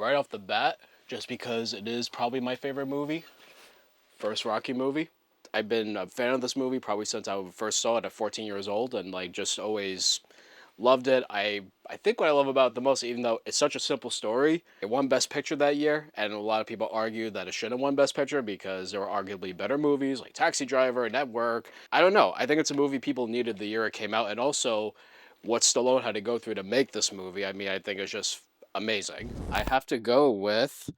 right off the bat, just because it is probably my favorite movie, first Rocky movie. I've been a fan of this movie probably since I first saw it at 14 years old, and like just always loved it. I think what I love about it the most, even though it's such a simple story, it won Best Picture that year, and a lot of people argue that it shouldn't have won Best Picture because there were arguably better movies like Taxi Driver, Network. I don't know. I think it's a movie people needed the year it came out, and also what Stallone had to go through to make this movie. I mean, I think it's just amazing. I have to go with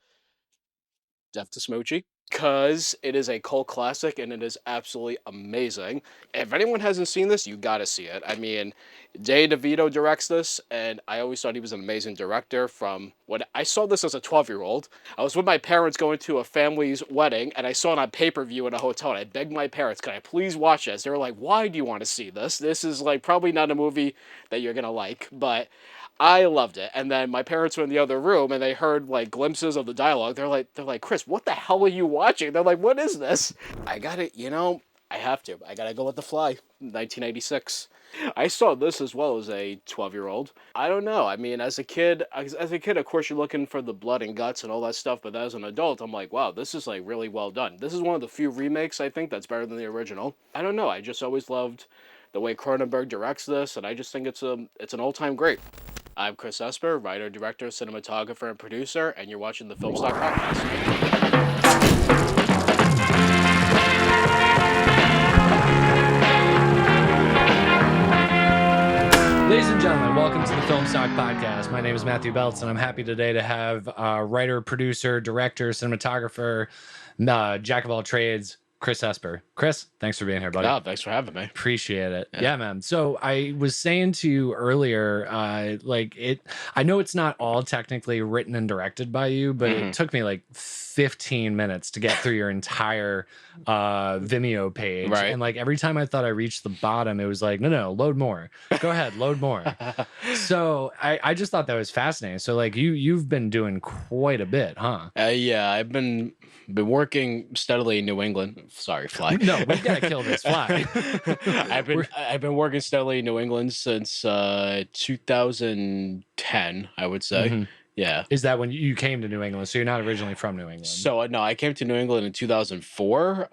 Death to Smoochie because it is a cult classic and it is absolutely amazing. If anyone hasn't seen this, you gotta see it. I mean, Jay DeVito directs this, and I always thought he was an amazing director. From when I saw this as a 12-year-old, I was with my parents going to a family's wedding, and I saw it on pay-per-view in a hotel, and I begged my parents, can I please watch this? They were like, why do you want to see this? This is like probably not a movie that you're gonna like, but I loved it. And then my parents were in the other room and they heard like glimpses of the dialogue. They're like, Chris, what the hell are you watching? They're like, what is this? I got it, I have to. I gotta go with The Fly, 1986. I saw this as well as a 12-year-old. I don't know. I mean, as a kid, of course, you're looking for the blood and guts and all that stuff. But as an adult, I'm like, wow, this is like really well done. This is one of the few remakes I think that's better than the original. I don't know. I just always loved the way Cronenberg directs this, and I just think it's an all-time great. I'm Chris Esper, writer, director, cinematographer, and producer, and you're watching the Film Stock Podcast. Ladies and gentlemen, welcome to the Film Stock Podcast. My name is Matthew Beltz, and I'm happy today to have writer, producer, director, cinematographer, jack of all trades, Chris Esper. Chris, thanks for being here, buddy. Oh, thanks for having me. Appreciate it. Yeah, man. So I was saying to you earlier, I know it's not all technically written and directed by you, but it took me like 15 minutes to get through your entire Vimeo page. Right. And like every time I thought I reached the bottom, it was like, no, load more. Go ahead, load more. So I just thought that was fascinating. So like you've been doing quite a bit, huh? Yeah, I've been working steadily in New England. Sorry, Fly. No, we gotta kill this Fly. I've been working steadily in New England since 2010, I would say. Yeah. Is that when you came to New England? So you're not originally from New England? So no, I came to New England in 2004,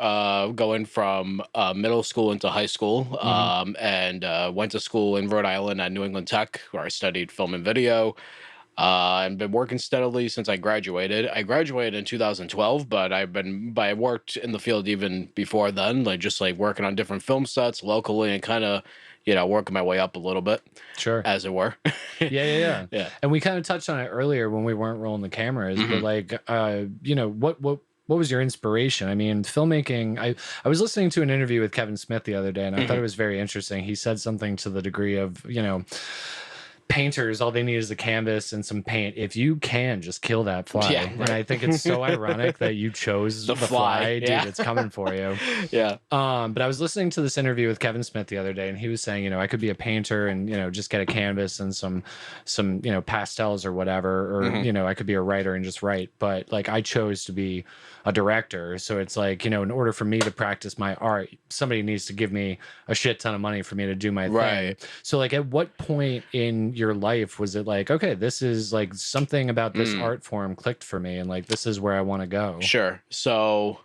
going from middle school into high school, and went to school in Rhode Island at New England Tech, where I studied film and video. I've been working steadily since I graduated. I graduated in 2012, but I worked in the field even before then, like just like working on different film sets locally and kind of, working my way up a little bit. Sure. As it were. Yeah. And we kind of touched on it earlier when we weren't rolling the cameras, but like, what was your inspiration? I mean, filmmaking, I was listening to an interview with Kevin Smith the other day, and I thought it was very interesting. He said something to the degree of, painters, all they need is a canvas and some paint. If you can, just kill that fly. Yeah, right. And I think it's so ironic that you chose the fly. Dude, it's coming for you. Yeah. But I was listening to this interview with Kevin Smith the other day, and he was saying, I could be a painter and, just get a canvas and some pastels or whatever, or, I could be a writer and just write. But like, I chose to be a director. So it's like, in order for me to practice my art, somebody needs to give me a shit ton of money for me to do my thing. So like, at what point in your life was it like, okay, this is like something about this art form clicked for me, and like this is where I want to go? Sure. So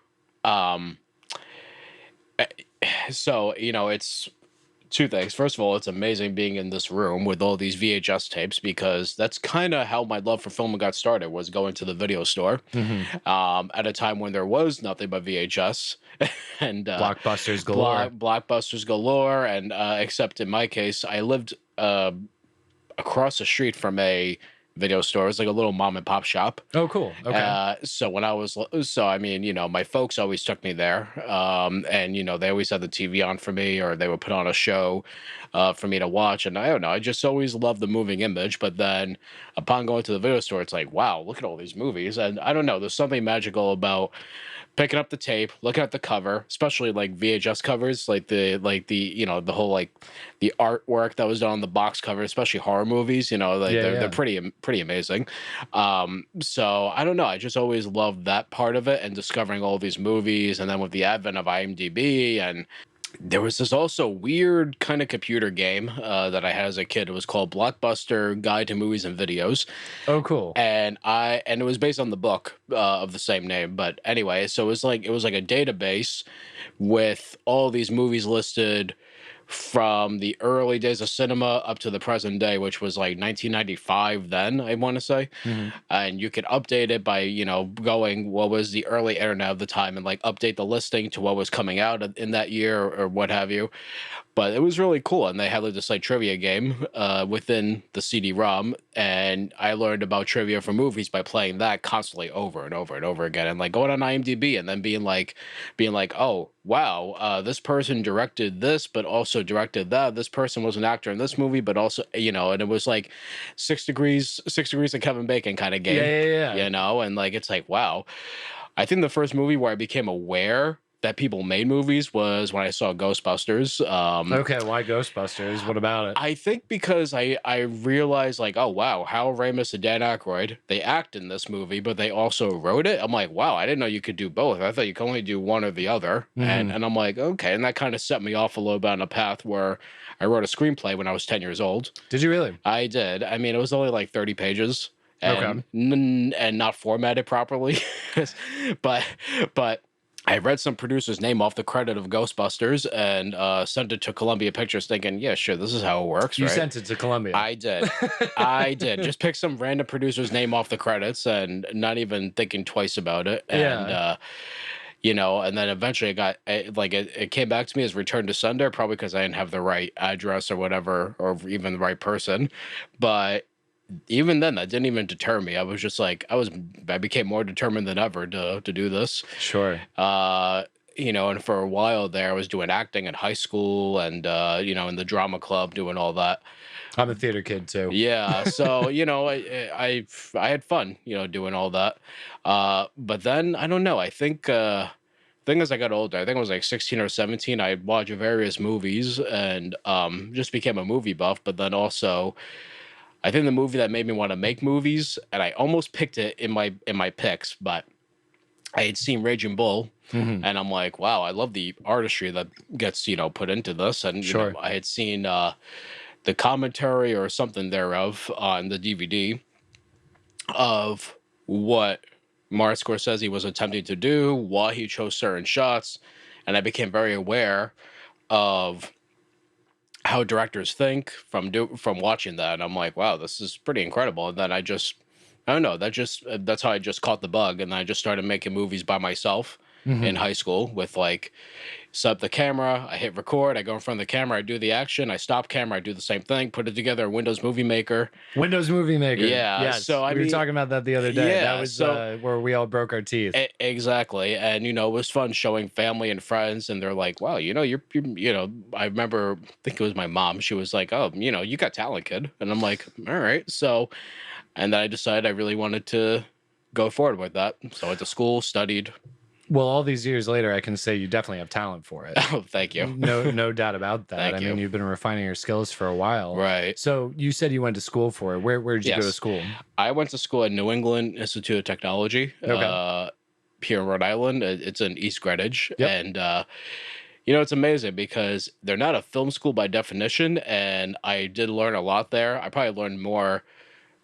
it's two things. First of all, it's amazing being in this room with all these VHS tapes, because that's kind of how my love for film got started, was going to the video store at a time when there was nothing but VHS and blockbusters galore. Blockbusters galore, and except in my case, I lived across the street from a video store. It was like a little mom and pop shop. Oh, cool. Okay. So my folks always took me there. And, they always had the TV on for me, or they would put on a show for me to watch. And I don't know, I just always loved the moving image. But then upon going to the video store, it's like, wow, look at all these movies. And I don't know, there's something magical about picking up the tape, looking at the cover, especially like VHS covers, like the whole like the artwork that was done on the box cover, especially horror movies, they're pretty amazing. So I don't know, I just always loved that part of it, and discovering all these movies, and then with the advent of IMDb and There was this also weird kind of computer game that I had as a kid. It was called Blockbuster Guide to Movies and Videos, Oh, cool. and it was based on the book of the same name. But anyway, so it was like a database with all these movies listed from the early days of cinema up to the present day, which was like 1995 then, I want to say. Hmm. And you could update it by, going what was the early internet of the time and like update the listing to what was coming out in that year or what have you. But it was really cool, and they had like this like trivia game within the CD-ROM, and I learned about trivia for movies by playing that constantly over and over and over again, and like going on IMDb and then being like, oh wow, this person directed this, but also directed that. This person was an actor in this movie, but also and it was like 6 degrees of Kevin Bacon kind of game, Yeah. and like it's like wow. I think the first movie where I became aware that people made movies was when I saw Ghostbusters. Okay, why Ghostbusters? What about it? I think because I realized like, oh wow, Hal Ramis and Dan Aykroyd, they act in this movie, but they also wrote it. I'm like, wow, I didn't know you could do both. I thought you could only do one or the other. And Hmm. and I'm like, okay, and that kind of set me off a little bit on a path where I wrote a screenplay when I was 10 years old. Did you really? I did. I mean, it was only like 30 pages Okay. and not formatted properly. but but I read some producer's name off the credit of Ghostbusters and sent it to Columbia Pictures thinking, yeah, sure, this is how it works, You right? sent it to Columbia. I did. I did. Just pick some random producer's name off the credits and not even thinking twice about it. And, Yeah. and then eventually it came back to me as Return to Sender, probably because I didn't have the right address or whatever, or even the right person. But even then, that didn't even deter me. I was just like, I became more determined than ever to do this. Sure. And for a while there, I was doing acting in high school and, in the drama club, doing all that. I'm a theater kid too. Yeah. So, I had fun, doing all that. But then I don't know. I think, thing as I got older, I think I was like 16 or 17, I watched various movies and just became a movie buff. But then also, I think the movie that made me want to make movies, and I almost picked it in my picks, but I had seen Raging Bull, Hmm. and I'm like, wow, I love the artistry that gets put into this, and Sure. I had seen the commentary or something thereof on the DVD of what Martin Scorsese was attempting to do, why he chose certain shots, and I became very aware of how directors think from watching that. And I'm like, wow, this is pretty incredible. And then I don't know, that's how I just caught the bug, and then I just started making movies by myself in Hmm. high school with like set up the camera, I hit record, I go in front of the camera, I do the action, I stop camera, I do the same thing, put it together in Windows Movie Maker. Windows Movie Maker. Yeah, Yes, so I we were mean, talking about that the other day. That yeah, was so where we all broke our teeth. exactly, and it was fun showing family and friends, and they're like, "Wow, you're." I remember, I think it was my mom. She was like, "Oh, you got talent, kid," and I'm like, "All right." So, and then I decided I really wanted to go forward with that. So I went to school, studied. Well, all these years later, I can say you definitely have talent for it. Oh, thank you, No doubt about that. thank I you. mean, you've been refining your skills for a while. Right. So you said you went to school for it. Where did you go to Yes, school? I went to school at New England Institute of Technology, Okay. here in Rhode Island. It's in East Greenwich, Yep. and it's amazing because they're not a film school by definition, and I did learn a lot there. I probably learned more,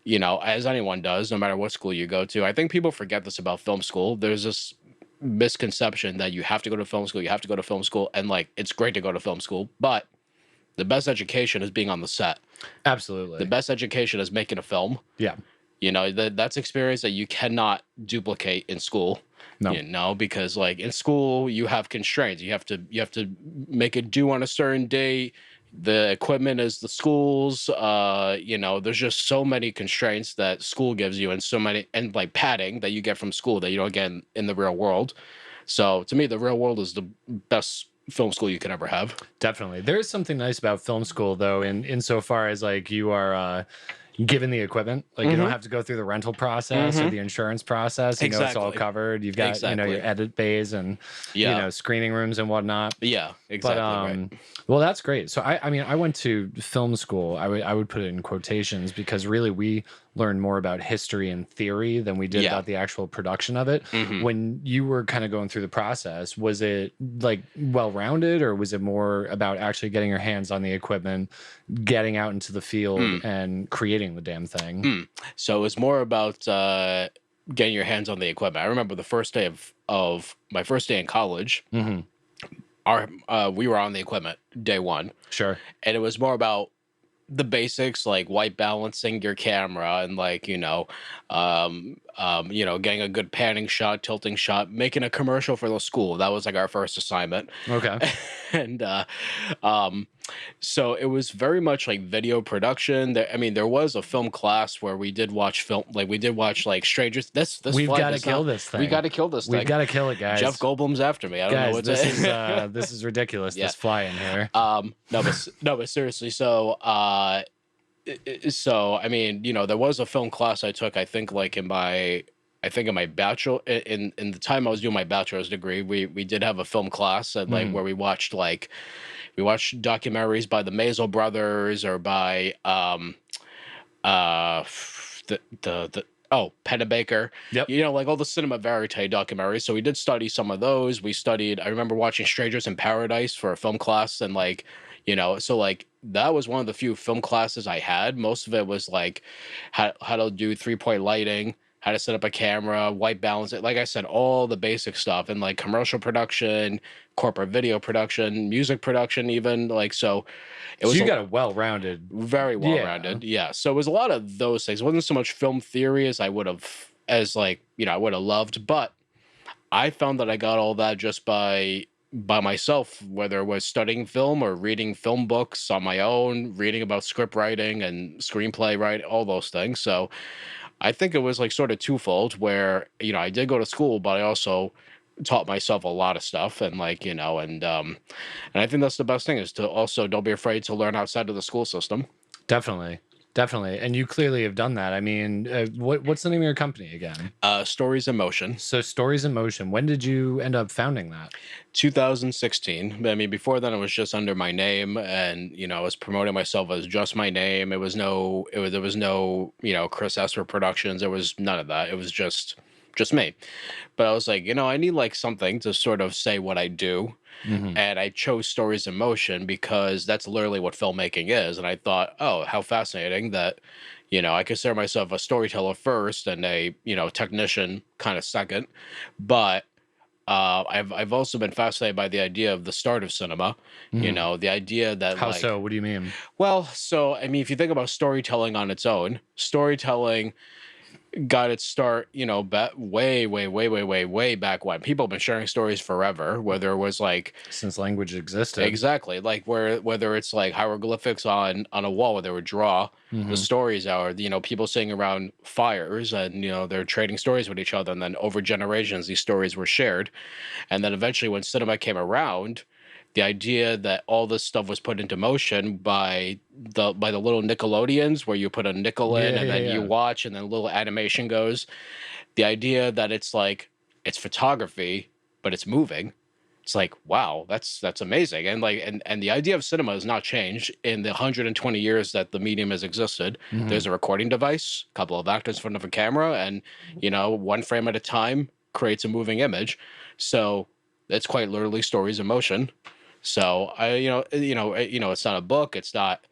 as anyone does, no matter what school you go to. I think people forget this about film school. There's this misconception that you have to go to film school, and like it's great to go to film school, but the best education is being on the set. The Absolutely. best education is making a film. Yeah. That's experience that you cannot duplicate in school. No. Because like in school you have constraints. You have to make it due on a certain day. The equipment is the school's. There's just so many constraints that school gives you, and so many, and like padding that you get from school that you don't get in the real world. So to me, the real world is the best film school you could ever have. Definitely. There is something nice about film school, though, in insofar as like given the equipment. Like you don't have to go through the rental process or the insurance process. You know, it's all covered. You've got, you know, your edit bays and, you know, screening rooms and whatnot. Yeah, exactly. Right. Well, that's great. So I mean, I went to film school. I would put it in quotations because really we learned more about history and theory than we did about the actual production of it. When you were kind of going through the process, was it like well-rounded, or was it more about actually getting your hands on the equipment, getting out into the field and creating the damn thing? So it was more about getting your hands on the equipment. I remember the first day of my first day in college. We were on the equipment day one. Sure. And it was more about the basics, like white balancing your camera and like, you know, getting a good panning shot, tilting shot, making a commercial for the school. That was like our first assignment. Okay. And so it was very much like video production. There was a film class where we did watch film, like we did watch like Strangers. We've got to kill this thing. We got to kill this thing. We've got to kill it, guys. Jeff Goldblum's after me. I don't know what this is. This is ridiculous. This fly in here. But seriously. So I mean, you know, there was a film class I took. I think in my bachelor, in the time I was doing my bachelor's degree, we did have a film class and where we watched documentaries by the Maisel brothers or by Pennebaker. Yep. You know, like all the cinema verite documentaries. So we did study some of those. I remember watching Strangers in Paradise for a film class, and you know, so that was one of the few film classes I had. Most of it was like how to do 3-point lighting, how to set up a camera, white balance it. Like I said, all the basic stuff, and like commercial production, corporate video production, music production, even so. It was you got a well-rounded, very well-rounded. Yeah. So it was a lot of those things. It wasn't so much film theory as I would have loved, but I found that I got all that just by myself, whether it was studying film or reading film books on my own, reading about script writing and screenplay writing, all those things. So I think it was sort of twofold where, you know, I did go to school, but I also taught myself a lot of stuff and and I think that's the best thing is to also don't be afraid to learn outside of the school system. Definitely. And you clearly have done that. I mean, what's the name of your company again? Stories in Motion. So Stories in Motion. When did you end up founding that? 2016. I mean, before then it was just under my name, and you know, I was promoting myself as just my name. There was no, you know, Chris Esper Productions. There was none of that. It was just me. But I was like, you know, I need something to sort of say what I do. And I chose Stories in Motion because that's literally what filmmaking is. And I thought, oh, how fascinating that, you know, I consider myself a storyteller first and a, you know, technician kind of second. But I've also been fascinated by the idea of the start of cinema. You know, the idea that how so? What do you mean? Well, so I mean, if you think about storytelling on its own, storytelling got its start, you know, way back when. People have been sharing stories forever, whether it was since language existed. Exactly. Whether it's hieroglyphics on a wall where they would draw the stories out, you know, people sitting around fires and, you know, they're trading stories with each other, and then over generations these stories were shared. And then eventually when cinema came around, the idea that all this stuff was put into motion by the little Nickelodeons, where you put a nickel in and then you watch, and then a little animation goes. The idea that it's photography, but it's moving. It's wow, that's amazing. And and the idea of cinema has not changed in the 120 years that the medium has existed. There's a recording device, a couple of actors in front of a camera, and you know, one frame at a time creates a moving image. So it's quite literally stories in motion. So it's not a book. It's not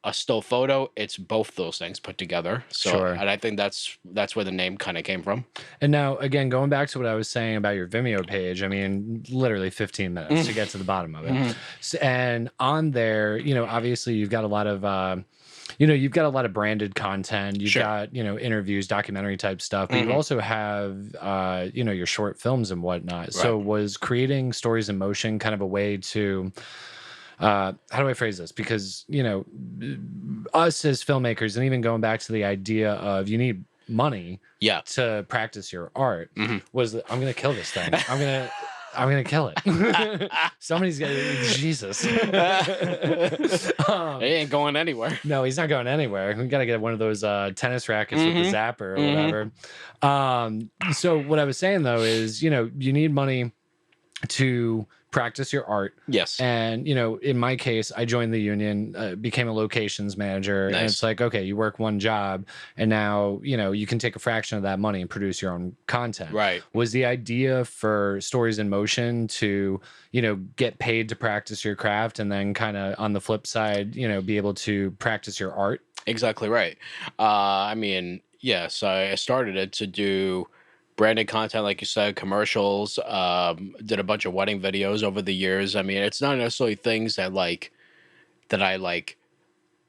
a still photo. It's both those things put together. So, sure. And I think that's where the name kind of came from. And now, again, going back to what I was saying about your Vimeo page, I mean, literally 15 minutes to get to the bottom of it. So, and on there, you know, obviously you've got a lot of, you've got a lot of branded content. You've got, you know, interviews, documentary type stuff, but you also have, your short films and whatnot. Right. So was creating Stories in Motion kind of a way to, how do I phrase this? Because, you know, us as filmmakers, and even going back to the idea of you need money to practice your art, was that I'm going to kill this thing. I'm gonna kill it. Somebody's gonna Jesus. He ain't going anywhere. No, he's not going anywhere. We gotta get one of those tennis rackets with the zapper or whatever. So what I was saying though is, you know, you need money to practice your art. Yes. And, you know, in my case, I joined the union, became a locations manager. Nice. And it's like, okay, you work one job and now, you know, you can take a fraction of that money and produce your own content. Right. Was the idea for Stories in Motion to, you know, get paid to practice your craft and then kind of on the flip side, you know, be able to practice your art? Exactly right. I mean, yes, I started it to do branded content, like you said, commercials, did a bunch of wedding videos over the years. I mean, it's not necessarily things that I like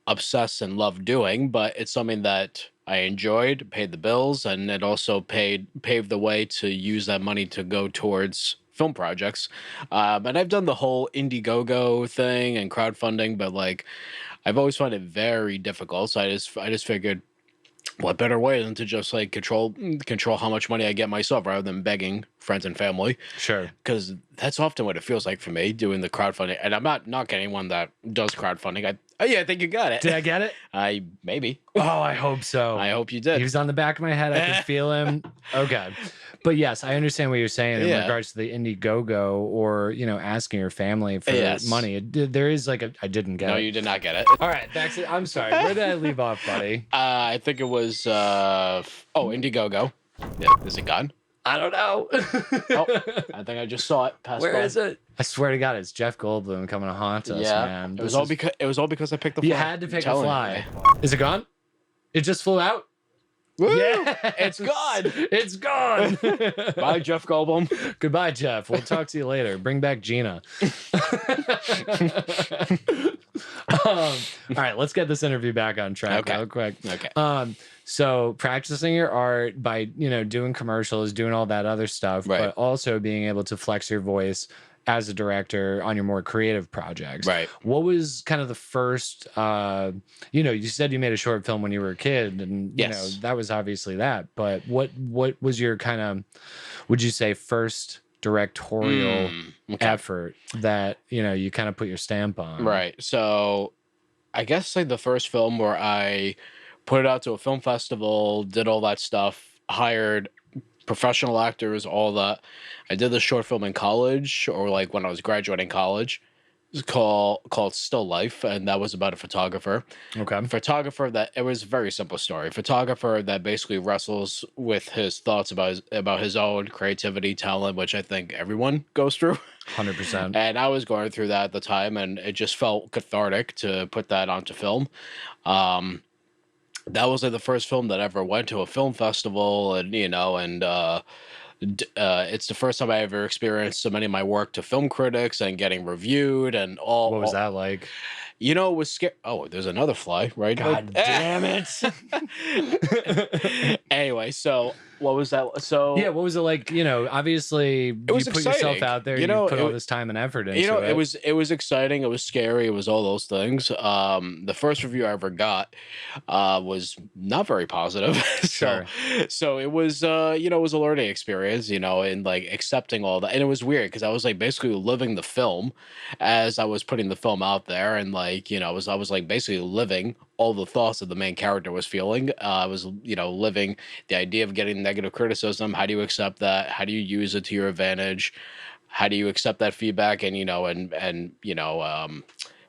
obsess and love doing, but it's something that I enjoyed, paid the bills, and it also paved the way to use that money to go towards film projects. And I've done the whole Indiegogo thing and crowdfunding, but like I've always found it very difficult. So I just figured, what better way than to just like control how much money I get myself rather than begging friends and family. Sure. Because that's often what it feels like for me doing the crowdfunding. And I'm not knocking anyone that does crowdfunding. I think you got it. Did I get it? Maybe. Oh, I hope so. I hope you did. He was on the back of my head. I could feel him. Okay. But yes, I understand what you're saying in regards to the Indiegogo or, you know, asking your family for money. There is like I didn't get it. No, you did not get it. All right. Back to, I'm sorry. Where did I leave off, buddy? I think it was, Indiegogo. Yeah, is it gone? I don't know. I think I just saw it. Where is it? I swear to God, it's Jeff Goldblum coming to haunt us, man. It was all because I picked the fly. You had to pick a fly. Is it gone? It just flew out? Woo! Yeah, it's gone. It's gone. Bye, Jeff Goldblum. Goodbye, Jeff. We'll talk to you later. Bring back Gina. All right, let's get this interview back on track real quick. Okay. So practicing your art by, you know, doing commercials, doing all that other stuff, but also being able to flex your voice as a director on your more creative projects. Right. What was kind of the first, you know, you said you made a short film when you were a kid and, you know, that was obviously that, but what was your kind of, would you say first directorial effort that, you know, you kind of put your stamp on? Right. So I guess like the first film where I put it out to a film festival, did all that stuff, hired professional actors, all that. I did the short film in college, or like when I was graduating college. It's called Still Life, and that was about a photographer. Okay. It was a very simple story. Photographer that basically wrestles with his thoughts about his own creativity, talent, which I think everyone goes through. 100%. And I was going through that at the time, and it just felt cathartic to put that onto film. That was like the first film that ever went to a film festival, and you know, and it's the first time I ever experienced submitting my work to film critics and getting reviewed and all. What was that like? You know, it was scary. Oh, there's another fly, right? God damn it. Anyway, so what was that? So yeah, what was it like? You know, obviously it was you put exciting. yourself out there. You put all this time and effort into it. You know, it was exciting. It was scary. It was all those things. The first review I ever got was not very positive. So it was you know, it was a learning experience. You know, and like accepting all that. And it was weird because I was like basically living the film as I was putting the film out there, and like you know, I was like basically living all the thoughts that the main character was feeling. I was, you know, living the idea of getting negative criticism. How do you accept that? How do you use it to your advantage? How do you accept that feedback? And, you know, and, you know,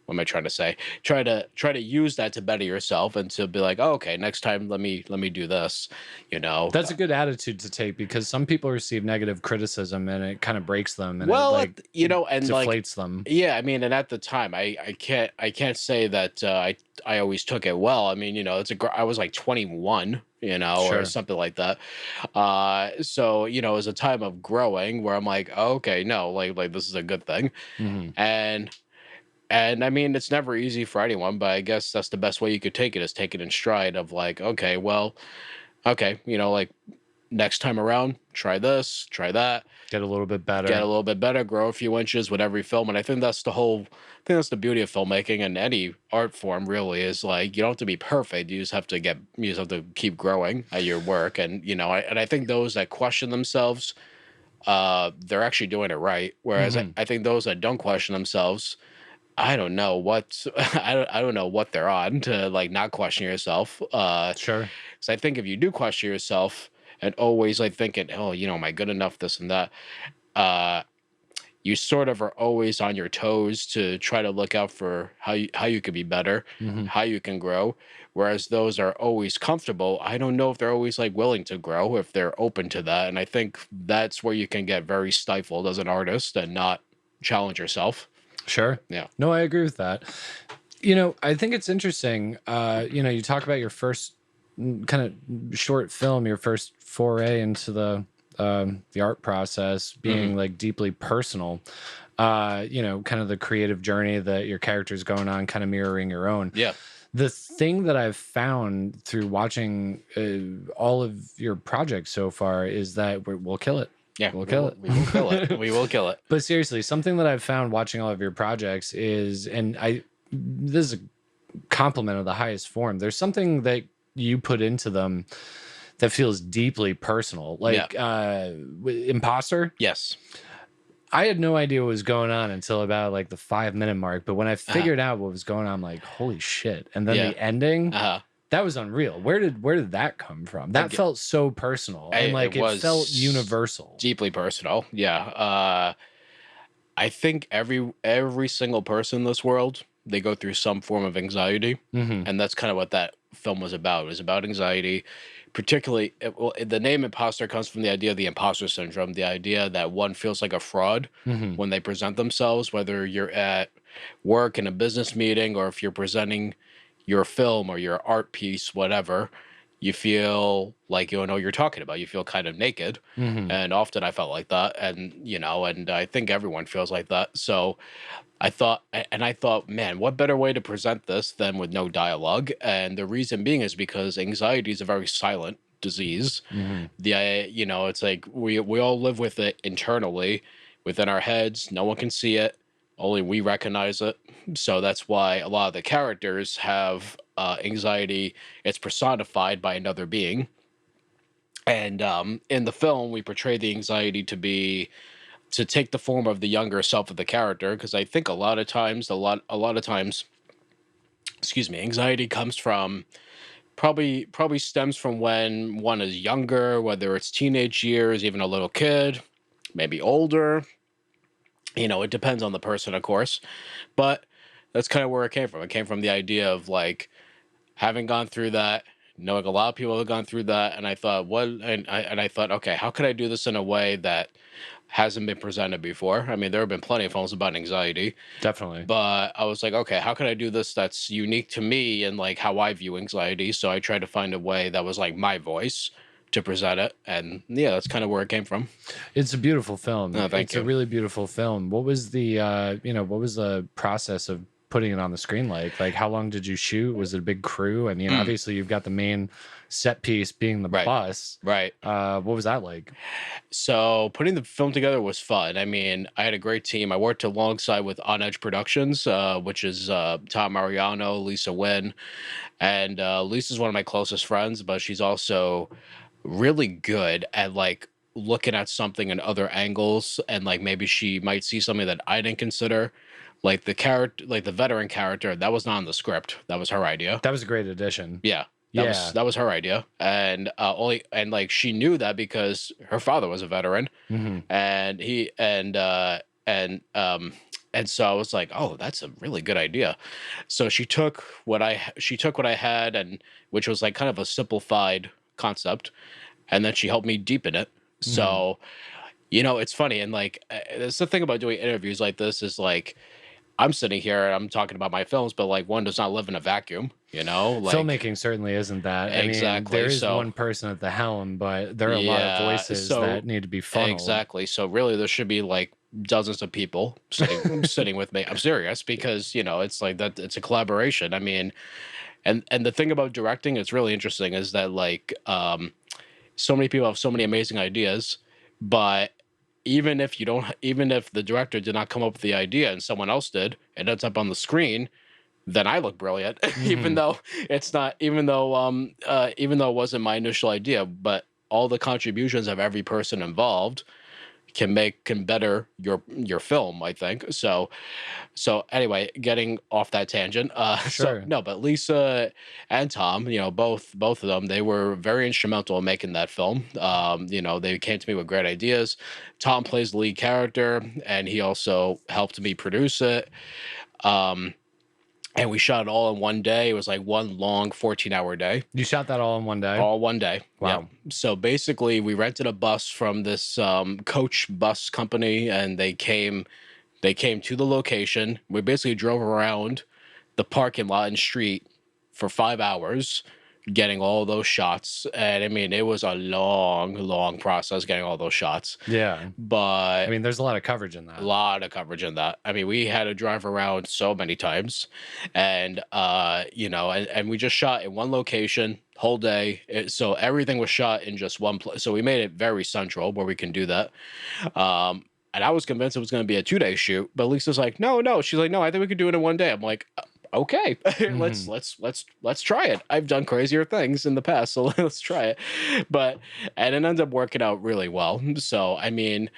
what am I trying to say? Try to use that to better yourself and to be like, oh, okay, next time, let me do this, you know. That's a good attitude to take because some people receive negative criticism and it kind of breaks them and it you know, and deflates them. Yeah. I mean, and at the time I can't say that, I always took it well. I mean, you know, I was like 21, you know, or something like that. So, you know, it was a time of growing where I'm like, oh, okay, no, like this is a good thing. Mm-hmm. And I mean, it's never easy for anyone, but I guess that's the best way you could take it is take it in stride of like, okay, well, okay, you know, like next time around, try this, try that. Get a little bit better. Grow a few inches with every film. And I think that's the beauty of filmmaking and any art form really is like, you don't have to be perfect. You just have to keep growing at your work. And, you know, I think those that question themselves they're actually doing it right. Whereas I think those that don't question themselves, I don't know what I don't know what they're on to like not question yourself. Sure. Because I think if you do question yourself and always like thinking, oh, am I good enough, this and that, uh, you sort of are always on your toes to try to look out for how you could be better, how you can grow. Whereas those are always comfortable, I don't know if they're always like willing to grow, if they're open to that. And I think that's where you can get very stifled as an artist and not challenge yourself. Sure. Yeah. No, I agree with that. I think it's interesting. You talk about your first kind of short film, your first foray into the art process being like deeply personal. Kind of the creative journey that your character's going on, kind of mirroring your own. Yeah. The thing that I've found through watching all of your projects so far is that we'll kill it. Yeah, we'll kill it. We will kill it. We will kill it. But seriously, something that I've found watching all of your projects is, this is a compliment of the highest form. There's something that you put into them that feels deeply personal, like Imposter. Yes. I had no idea what was going on until about like the 5-minute mark. But when I figured out what was going on, I'm like, holy shit. And then the ending, that was unreal. Where did that come from? That felt so personal. And like it felt universal. Deeply personal. Yeah. I think every single person in this world, they go through some form of anxiety. And that's kind of what that film was about. It was about anxiety. Particularly, the name imposter comes from the idea of the imposter syndrome, the idea that one feels like a fraud when they present themselves, whether you're at work in a business meeting or if you're presenting your film or your art piece, whatever. You feel like you don't know what you're talking about. You feel kind of naked. And often I felt like that. And I think everyone feels like that. So I thought, man, what better way to present this than with no dialogue? And the reason being is because anxiety is a very silent disease. It's like we all live with it internally within our heads. No one can see it. Only we recognize it. So that's why a lot of the characters have anxiety. It's personified by another being. And in the film, we portray the anxiety to take the form of the younger self of the character, because I think a lot of times, anxiety comes from probably stems from when one is younger, whether it's teenage years, even a little kid, maybe older. It depends on the person, of course, but that's kind of where it came from. It came from the idea of like having gone through that, knowing a lot of people have gone through that, and I thought, I thought, okay, how could I do this in a way that hasn't been presented before? I mean, there have been plenty of films about anxiety, definitely, but I was like, okay, how can I do this that's unique to me and like how I view anxiety? So I tried to find a way that was like my voice to present it, and yeah, that's kind of where it came from. It's a beautiful film. Oh, thank it's you. A really beautiful film. What was the what was the process of putting it on the screen like? Like, how long did you shoot? Was it a big crew? I mean, obviously you've got the main set piece being the bus. Right. What was that like? So putting the film together was fun. I mean, I had a great team. I worked alongside with On Edge Productions, which is Tom Mariano, Lisa Wynn, and Lisa's one of my closest friends, but she's also really good at like looking at something in other angles, and like maybe she might see something that I didn't consider. Like the character, like the veteran character, that was not in the script. That was her idea. That was a great addition. Yeah. That was her idea. And like she knew that because her father was a veteran. And so I was like, oh, that's a really good idea. So she took what I had, and which was like kind of a simplified concept, and then she helped me deepen it. So, it's funny. And like, that's the thing about doing interviews like this is like, I'm sitting here and I'm talking about my films, but like one does not live in a vacuum, Like, filmmaking certainly isn't that. Exactly. I mean, there is one person at the helm, but there are a lot of voices that need to be funneled. Exactly. So really, there should be like dozens of people sitting with me. I'm serious, because it's like that. It's a collaboration. I mean, and the thing about directing, it's really interesting, is that like so many people have so many amazing ideas, but even if the director did not come up with the idea and someone else did, it ends up on the screen, then I look brilliant, even though it wasn't my initial idea. But all the contributions of every person involved can better your film, I think. So anyway, getting off that tangent. So Sure. no, but Lisa and Tom, both of them, they were very instrumental in making that film. They came to me with great ideas. Tom plays the lead character, and he also helped me produce it. And we shot it all in one day. It was like one long 14-hour day. You shot that all in one day? All one day. Wow. Yep. So basically, we rented a bus from this coach bus company, and they came to the location. We basically drove around the parking lot and street for 5 hours, getting all those shots. And I mean, it was a long process getting all those shots. Yeah. But I mean, there's a lot of coverage in that. a lot of coverage in that. I mean, we had to drive around so many times, and and we just shot in one location whole day. So everything was shot in just one place. So we made it very central where we can do that. And I was convinced it was going to be a 2-day shoot, but Lisa's like, no. She's like, no, I think we could do it in one day. I'm like, okay, let's try it. I've done crazier things in the past, so let's try it. And it ended up working out really well. So I mean,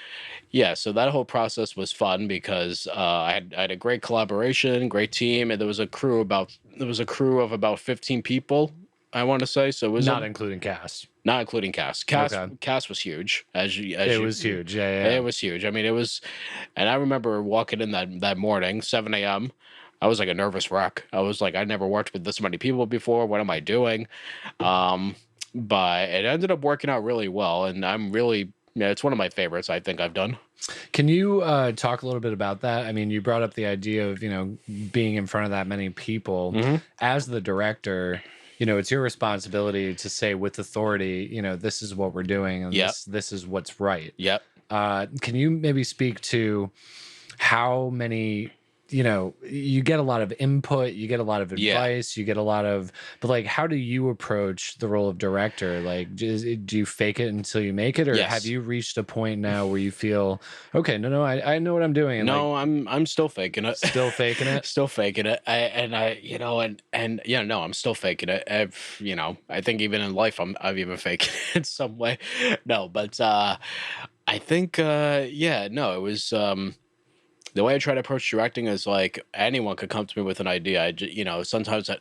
yeah. So that whole process was fun because I had a great collaboration, great team, and there was a crew of about 15 people, I want to say. So it was not including cast. Not including cast. Cast was huge. It was huge. Yeah. It was huge. I mean, it was, and I remember walking in that morning, 7 a.m. I was like a nervous wreck. I was like, I never worked with this many people before. What am I doing? But it ended up working out really well, and I'm really, it's one of my favorites I think I've done. Can you talk a little bit about that? I mean, you brought up the idea of, being in front of that many people. Mm-hmm. As the director, it's your responsibility to say with authority, this is what we're doing, and this is what's right. Yep. Can you maybe speak to how many, you get a lot of input, you get a lot of advice, you get a lot of, but like, how do you approach the role of director? Like, do you fake it until you make it, or have you reached a point now where you feel, okay, no, I know what I'm doing? And no, I'm still faking it. Still faking it. Still faking it. I'm still faking it. I think even in life, I've even faking it in some way. No, but I think, it was. The way I try to approach directing is like anyone could come to me with an idea. Sometimes I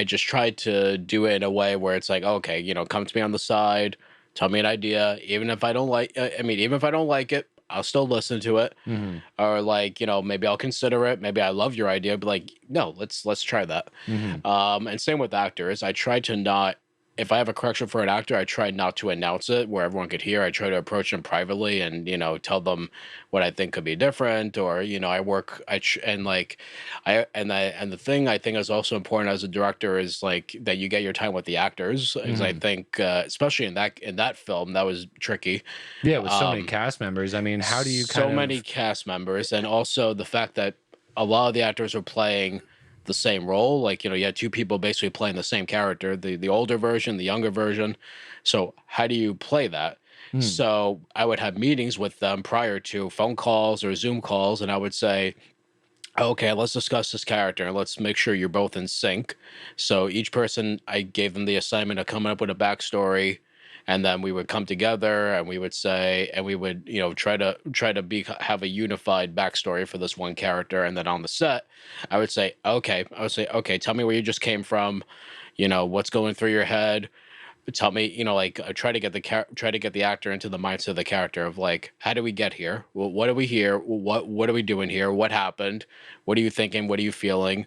just try to do it in a way where it's like, okay, come to me on the side, tell me an idea, even if I don't like it, I'll still listen to it. Mm-hmm. Or like, maybe I'll consider it. Maybe I love your idea, but like, no, let's try that. Mm-hmm. And same with actors. I try to not. If I have a correction for an actor, I try not to announce it where everyone could hear. I try to approach them privately and, tell them what I think could be different, or, and the thing I think is also important as a director is like that you get your time with the actors. Because I think, especially in that film, that was tricky. Yeah. With so many cast members. I mean, how do you many cast members, and also the fact that a lot of the actors are playing the same role. Like, you had two people basically playing the same character, the older version, the younger version. So how do you play that? So I would have meetings with them prior to phone calls or Zoom calls, and I would say, okay, let's discuss this character and let's make sure you're both in sync. So each person, I gave them the assignment of coming up with a backstory, and then we would come together and we would say, and we would, try to have a unified backstory for this one character. And then on the set, I would say, okay, tell me where you just came from, what's going through your head. Tell me, try to get the actor into the mindset of the character of like, how do we get here? Well, what are we here? What are we doing here? What happened? What are you thinking? What are you feeling?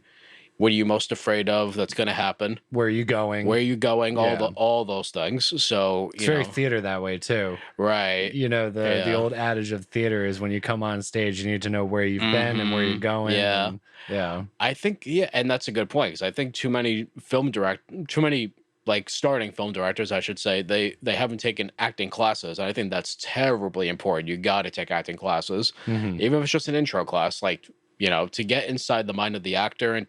What are you most afraid of that's going to happen? Where are you going? All those things. So it's very theater that way too. Right. The old adage of theater is when you come on stage, you need to know where you've been and where you're going. Yeah. Yeah. I think, and that's a good point, because I think too many like starting film directors, I should say, they haven't taken acting classes. And I think that's terribly important. You got to take acting classes, even if it's just an intro class, like, to get inside the mind of the actor, and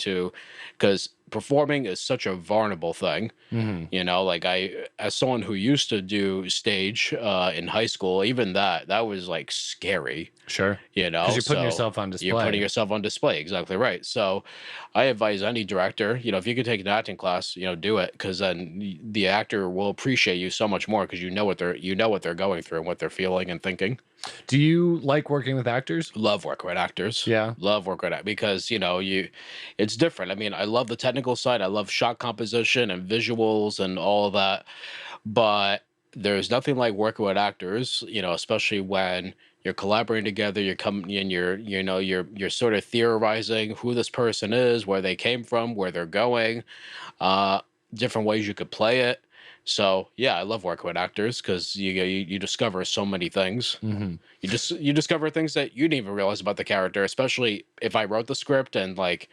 because performing is such a vulnerable thing. Hmm. You know, like as someone who used to do stage in high school, even that was like scary, Sure. you Because know. you're putting So yourself on you're putting display. yourself on display, exactly right. So I advise any director, you know, if you could take an acting class, you know, do it, because then the actor will appreciate you so much more because you know what they're going through and what they're feeling and thinking. Do you like working with actors? Love work with actors. Yeah. Love work with because you know it's different. I mean, I love the technical side. I love shot composition and visuals and all of that, but there's nothing like working with actors. You know, especially when you're collaborating together. You're coming and you're sort of theorizing who this person is, where they came from, where they're going, uh, different ways you could play it. So yeah, I love working with actors because you discover so many things. Hmm. You discover things that you didn't even realize about the character, especially if I wrote the script and like,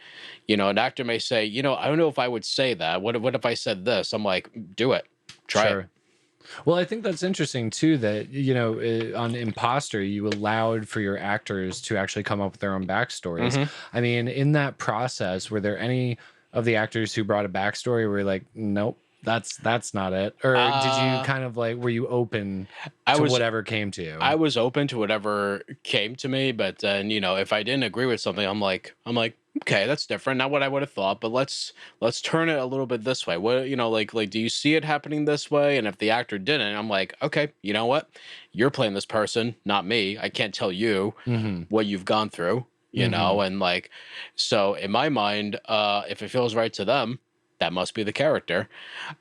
you know, an actor may say, you know, I don't know if I would say that. What if I said this? I'm like, do it, try it. Sure. Well, I think that's interesting too, that, you know, on Imposter, you allowed for your actors to actually come up with their own backstories. Hmm. I mean, in that process, were there any of the actors who brought a backstory where you're like, nope, that's not it? Or did you Uh, kind of like, were you open I to was whatever came to you? I was open to whatever came to me, but then you know, if I didn't agree with something, I'm like, okay, that's different. Not what I would have thought, but let's turn it a little bit this way. What you know, like, do you see it happening this way? And if the actor didn't, I'm like, okay, you know what? You're playing this person, not me. I can't tell you Hmm. what you've gone through, you know, Hmm. and like, so in my mind, if it feels right to them. That must be the character.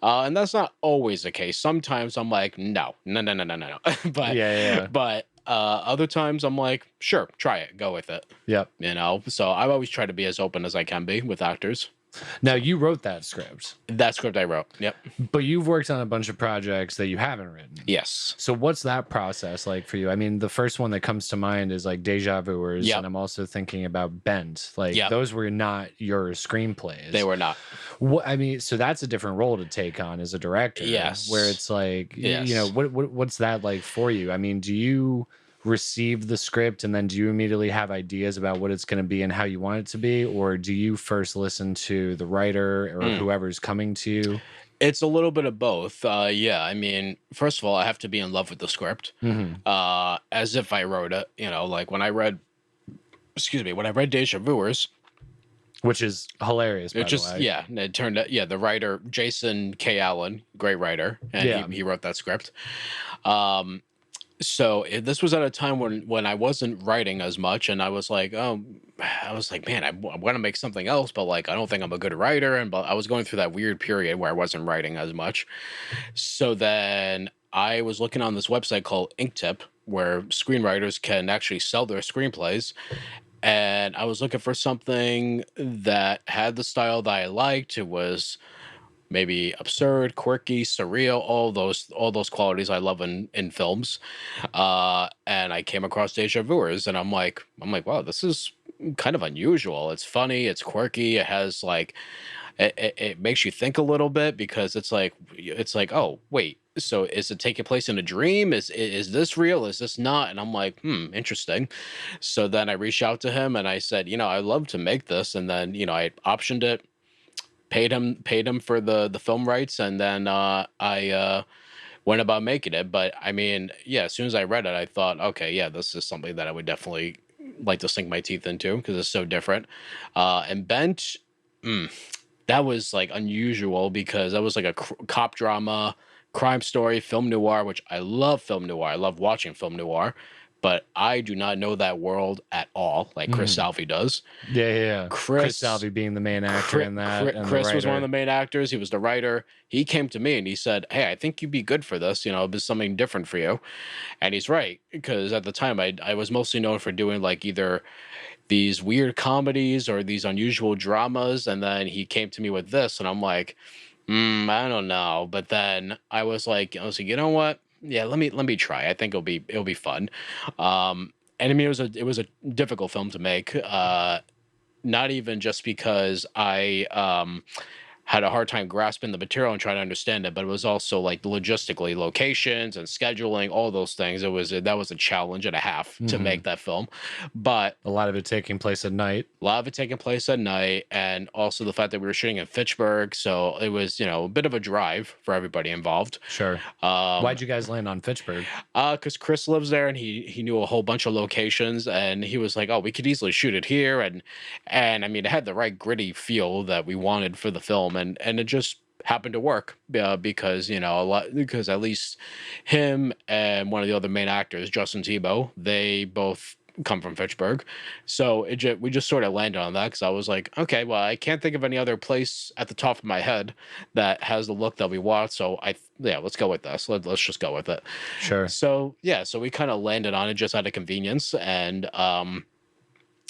And that's not always the case. Sometimes I'm like, no, no, no, no, no, no, no. but, Yeah, yeah, yeah. other times I'm like, sure, try it, go with it. Yep. You know, so I always try to be as open as I can be with actors. Now, So you wrote that script, that script I wrote. Yep. but you've worked on a bunch of projects that you haven't written. Yes. So what's that process like for you? I mean, the first one that comes to mind is like Deja Vuers, and Yep. I'm also thinking about Bent. Like Yep. those were not your They screenplays. were not. What I mean, so that's a different role to take on as a director, where Yes. it's like, you know, Yes. what's that like for you? I mean, do you receive the script and then do you immediately have ideas about what it's going to be and how you want it to be, or do you first listen to the writer or Mm. whoever's coming to you? It's a little bit of both. Yeah. I mean, first of all, I have to be in love with the script, Hmm. as if I wrote it. You know, like when I read Deja Vuers, Which is hilarious, it by the just way. yeah, it turned out the writer Jason K. Allen, great writer, and Yeah. he wrote that script. Um, so this was at a time when I wasn't writing as much, and I was like, oh, I was like, man, I want to make something else, but like I don't think I'm a good writer, and but I was going through that weird period where I wasn't writing as much. So then I was looking on this website called Inktip, where screenwriters can actually sell their screenplays, and I was looking for something that had the style that I liked. It was maybe absurd, quirky, surreal, all those qualities I love in films. And I came across Deja Vuers, and I'm like, wow, this is kind of unusual. It's funny, it's quirky, it has like it makes you think a little bit because it's like, oh wait, so is it taking place in a dream? Is this real? Is this not? And I'm like, interesting. So then I reached out to him and I said, you know, I'd love to make this. And then, you know, I optioned it, paid him for the film rights, and then I went about making it. But I mean, yeah, as soon as I read it, I thought, okay, yeah, this is something that I would definitely like to sink my teeth into because it's so different. And Bent, mm, that was like unusual because that was like a cop drama, crime story, film noir, which I love film noir. I love watching film noir, but I do not know that world at all, like Chris Hmm. Salvi does. Yeah, yeah, yeah. Chris Chris Salvi being the main actor in that and the Chris was one of the writer. main actors. He was the writer. He came to me and he said, "Hey, I think you'd be good for this. You know, it'd be something different for you." And he's right because at the time I was mostly known for doing like either these weird comedies or these unusual dramas, and then he came to me with this, and I'm like, I don't know. But then I was like, you know what? Yeah, let me try. I think it'll be fun. And I mean, it was a difficult film to make. Not even just because I had a hard time grasping the material and trying to understand it, but it was also like logistically locations and scheduling, all those things. That was a challenge and a half to make that film, but a lot of it taking place at night. a lot of it taking place at night, and also the fact that we were shooting in Fitchburg, so it was, a bit of a drive for everybody involved. Sure. Why'd you guys land on Fitchburg? Because Chris lives there, and he knew a whole bunch of locations, and he was like, "Oh, we could easily shoot it here," and I mean, it had the right gritty feel that we wanted for the film, and it just happened to work because because at least him and one of the other main actors, Justin Tebow, they both come from Fitchburg, so we just sort of landed on that because I was like, okay, well, I can't think of any other place at the top of my head that has the look that we want, so let's go with this. Let's just go with it. Sure. So we kind of landed on it just out of convenience, and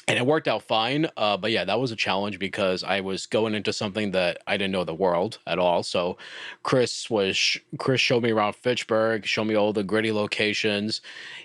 it worked out fine. But yeah, that was a challenge because I was going into something that I didn't know the world at all. So Chris showed me around Fitchburg, showed me all the gritty locations,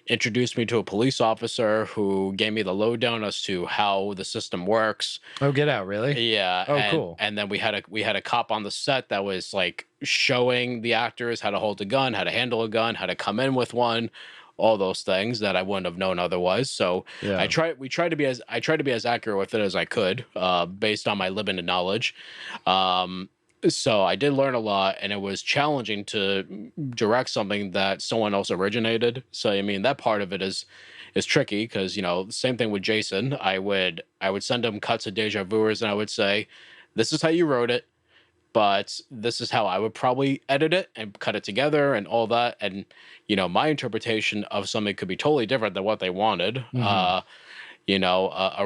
introduced me to a police officer who gave me the lowdown as to how the system works. Oh, get out, really? Yeah. Oh, cool. And then we had a cop on the set that was like showing the actors how to hold a gun, how to handle a gun, how to come in with one, all those things that I wouldn't have known otherwise. So Yeah. I tried to be as accurate with it as I could, based on my limited knowledge. So I did learn a lot, and it was challenging to direct something that someone else originated. So I mean, that part of it is tricky because same thing with Jason. I would send him cuts of Deja Vuers, and I would say, "This is how you wrote it, but this is how I would probably edit it and cut it together and all that." And my interpretation of something could be totally different than what they wanted. A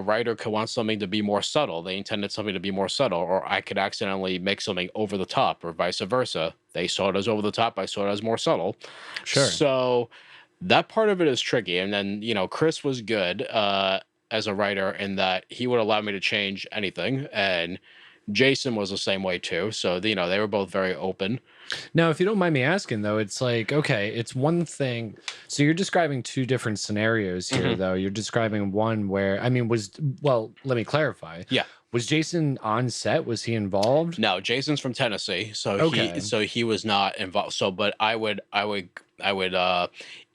writer could want something to be more subtle. They intended something to be more subtle, or I could accidentally make something over the top, or vice versa. They saw it as over the top, I saw it as more subtle. Sure. So that part of it is tricky. And then, Chris was good as a writer in that he would allow me to change anything. And Jason was the same way too. So, they were both very open. Now, if you don't mind me asking, though, it's like, okay, it's one thing. So you're describing two different scenarios here, though. You're describing one where, let me clarify. Yeah. Was Jason on set? Was he involved? No, Jason's from Tennessee, so he was not involved. So, but I would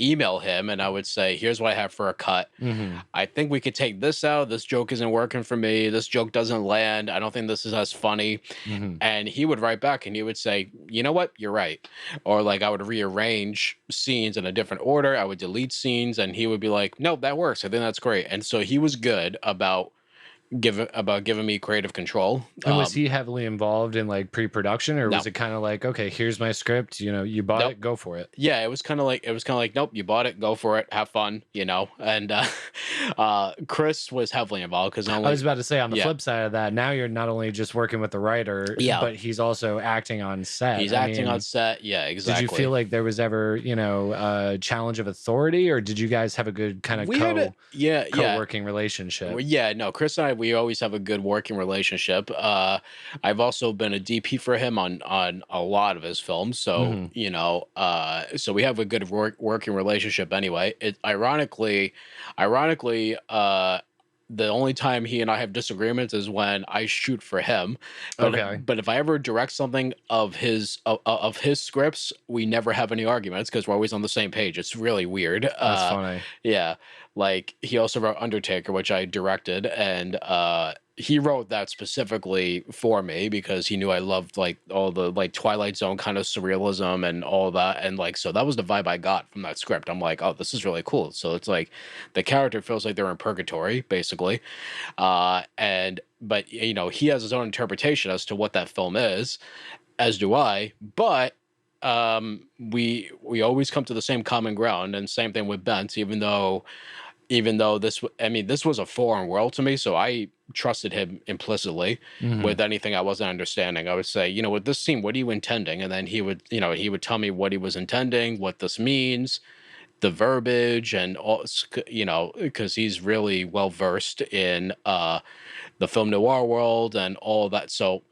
email him and I would say, "Here's what I have for a cut. I think we could take this out. This joke isn't working for me. This joke doesn't land. I don't think this is as funny." And he would write back and he would say, "You know what? You're right." Or like I would rearrange scenes in a different order. I would delete scenes, and he would be like, "No, that works. I think that's great." And so he was good about giving me creative control. And was he heavily involved in like pre-production, or No. was it kind of like, okay, here's my script, you bought Nope. it, go for it? Yeah, it was kind of like, nope, you bought it, go for it, have fun, And Chris was heavily involved because I was about to say, on the Yeah. flip side of that, now you're not only just working with the writer, Yeah. but he's also acting on set. He's acting on set. Yeah, exactly. Did you feel like there was ever, a challenge of authority, or did you guys have a good kind of co-working relationship? Well, yeah, no, Chris and I, we always have a good working relationship. I've also been a DP for him on a lot of his films, so so we have a good working relationship anyway. Ironically, the only time he and I have disagreements is when I shoot for him. But if I ever direct something of his scripts, we never have any arguments because we're always on the same page. It's really weird. That's funny. Yeah. Like he also wrote Undertaker, which I directed, and he wrote that specifically for me because he knew I loved like all the like Twilight Zone kind of surrealism and all that, and like so that was the vibe I got from that script. I'm like, oh, this is really cool. So it's like the character feels like they're in purgatory basically, but he has his own interpretation as to what that film is, as do I, but we always come to the same common ground, and same thing with Bent, even though this was a foreign world to me, so I trusted him implicitly with anything I wasn't understanding. I would say, with this scene, what are you intending? And then he would tell me what he was intending, what this means, the verbiage, and all, because he's really well versed in the film noir world and all that. So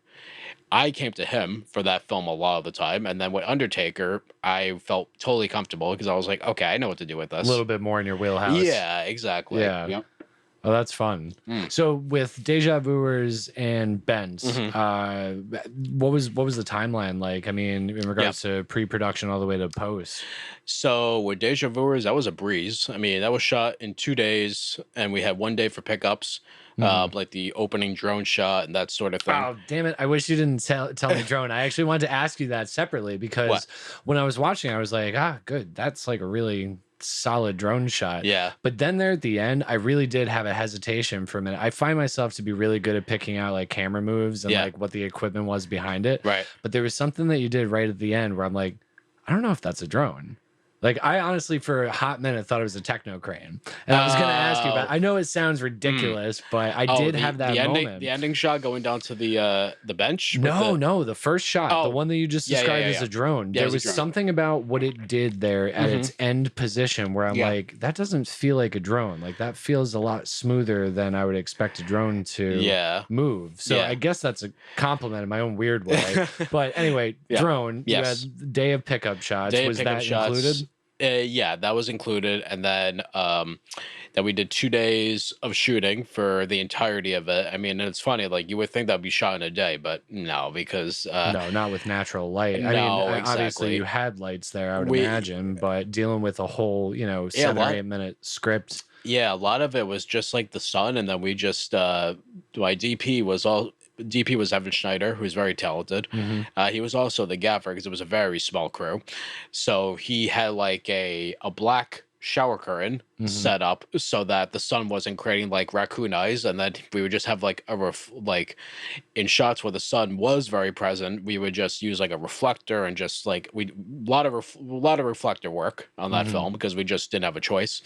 I came to him for that film a lot of the time, and then with Undertaker, I felt totally comfortable because I was like, okay, I know what to do with this. A little bit more in your wheelhouse. Yeah, exactly. Yeah. Yep. Oh, that's fun. So with Deja Vuers and Bent, what was the timeline like? I mean, in regards to pre-production all the way to post. So with Deja Vuers, that was a breeze. I mean, that was shot in 2 days, and we had 1 day for pickups, like the opening drone shot and that sort of thing. Oh, damn it. I wish you didn't tell me drone. I actually wanted to ask you that separately because What? when I was watching, I was like, good. That's like a really solid drone shot. Yeah. But then there at the end, I really did have a hesitation for a minute. I find myself to be really good at picking out like camera moves and like what the equipment was behind it. Right. But there was something that you did right at the end where I'm like, I don't know if that's a drone. Like, I honestly, for a hot minute, thought it was a techno crane. And I was going to ask you about, I know it sounds ridiculous, but I did have that moment. The ending shot going down to the bench? No, the first shot, the one that you just described as a drone. There was something about what it did there at its end position where I'm like, that doesn't feel like a drone. Like, that feels a lot smoother than I would expect a drone to move. So I guess that's a compliment in my own weird way. But anyway, drone, you had day of pickup shots. Was that included? Yeah, that was included, and then we did 2 days of shooting for the entirety of it. I mean, and it's funny, like you would think that'd be shot in a day, but no, because no, not with natural light. I mean, obviously you had lights there, I would imagine, but dealing with a whole, 7 or 8 minute script. Yeah, a lot of it was just like the sun, and then we just my DP was Evan Schneider, who's very talented. He was also the gaffer because it was a very small crew. So he had like a black shower curtain set up so that the sun wasn't creating like raccoon eyes, and then we would just have like like in shots where the sun was very present, we would just use like a reflector and just like a lot of reflector work on that film because we just didn't have a choice.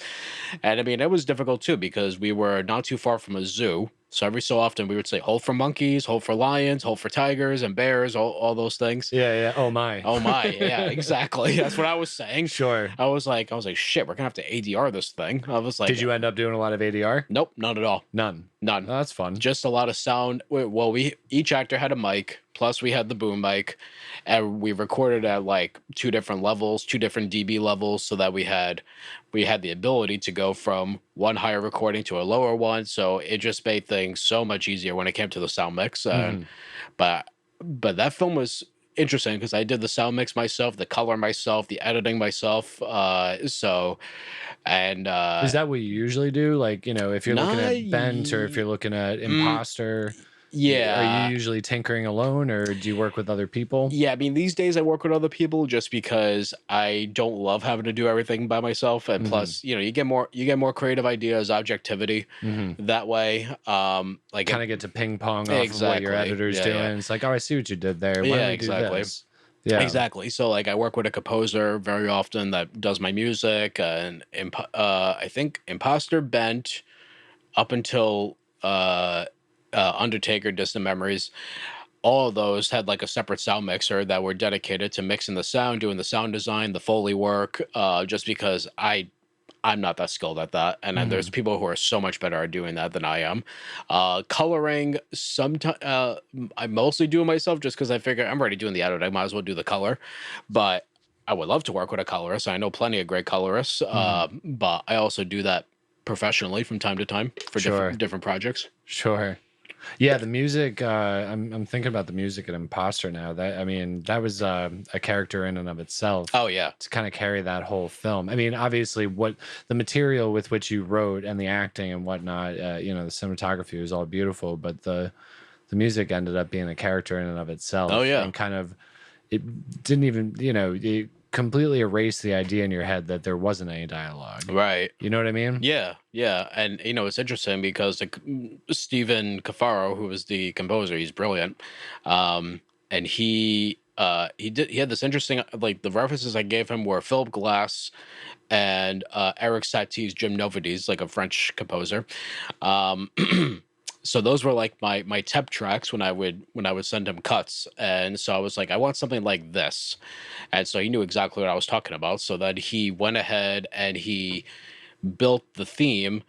And I mean, it was difficult too because we were not too far from a zoo. So every so often we would say hold for monkeys, hold for lions, hold for tigers and bears, all those things. Yeah. Oh my. Yeah, exactly. That's what I was saying. Sure. I was like, shit, we're gonna have to ADR this thing. I was like, did you end up doing a lot of ADR? Nope, not at all. None. Oh, that's fun. Just a lot of sound. Well, each actor had a mic, plus we had the boom mic, and we recorded at like 2 different levels, 2 different dB levels, so that we had the ability to go from one higher recording to a lower one. So it just made things so much easier when it came to the sound mix. But that film was interesting because I did the sound mix myself, the color myself, the editing myself. Is that what you usually do? Like, if you're looking at Bent or if you're looking at Imposter, are you usually tinkering alone or do you work with other people? Yeah, I mean, these days I work with other people just because I don't love having to do everything by myself, and plus, you get more creative ideas, objectivity that way. Like kind of get to ping pong off of what your editor's doing. Yeah. It's like, oh, I see what you did there. Why don't we do this? Yeah, exactly. So like I work with a composer very often that does my music, and I think Imposter, Bent, up until Undertaker, Distant Memories, all of those had like a separate sound mixer that were dedicated to mixing the sound, doing the sound design, the Foley work, just because I'm not that skilled at that. And then there's people who are so much better at doing that than I am. Coloring, sometimes I mostly do it myself just because I figure I'm already doing the edit. I might as well do the color. But I would love to work with a colorist. I know plenty of great colorists, but I also do that professionally from time to time for different projects. Sure. Yeah, the music. I'm thinking about the music at Imposter now. That was a character in and of itself. Oh yeah, to kind of carry that whole film. I mean, obviously, what the material with which you wrote and the acting and whatnot. The cinematography was all beautiful, but the music ended up being a character in and of itself. Oh yeah, and kind of it didn't even it completely erased the idea in your head that there wasn't any dialogue. Right. You know what I mean? Yeah. And it's interesting because Stephen Cafaro, who was the composer, he's brilliant. And he had this interesting, like the references I gave him were Philip Glass and Eric Satie's Jim Novides, like a French composer. So those were like my temp tracks when I would send him cuts. And so I was like, I want something like this. And so he knew exactly what I was talking about. So that he went ahead and he built the theme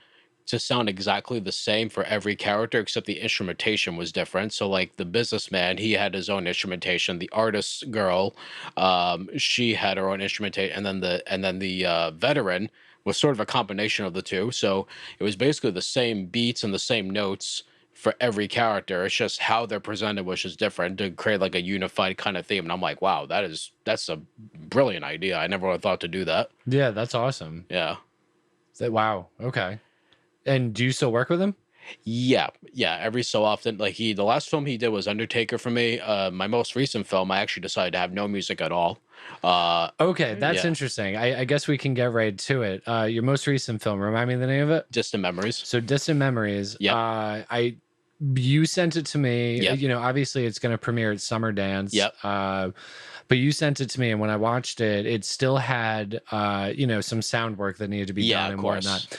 to sound exactly the same for every character, except the instrumentation was different. So like the businessman, he had his own instrumentation. The artist girl, she had her own instrumentation. And then the veteran was sort of a combination of the two. So it was basically the same beats and the same notes for every character. It's just how they're presented, which is different, to create like a unified kind of theme. And I'm like, wow, that's a brilliant idea. I never would have thought to do that. Yeah, that's awesome. Yeah. Wow. Okay. And do you still work with him? Yeah, every so often. Like the last film he did was Undertaker for me. My most recent film, I actually decided to have no music at all. Okay, that's Yeah. interesting. I guess we can get right to it. Your most recent film, remind me the name of it. Distant Memories. So Distant Memories. Yep. You sent it to me. Yep. You know, obviously it's going to premiere at Summer Dance. Yep. But you sent it to me, and when I watched it, it still had you know, some sound work that needed to be done and whatnot.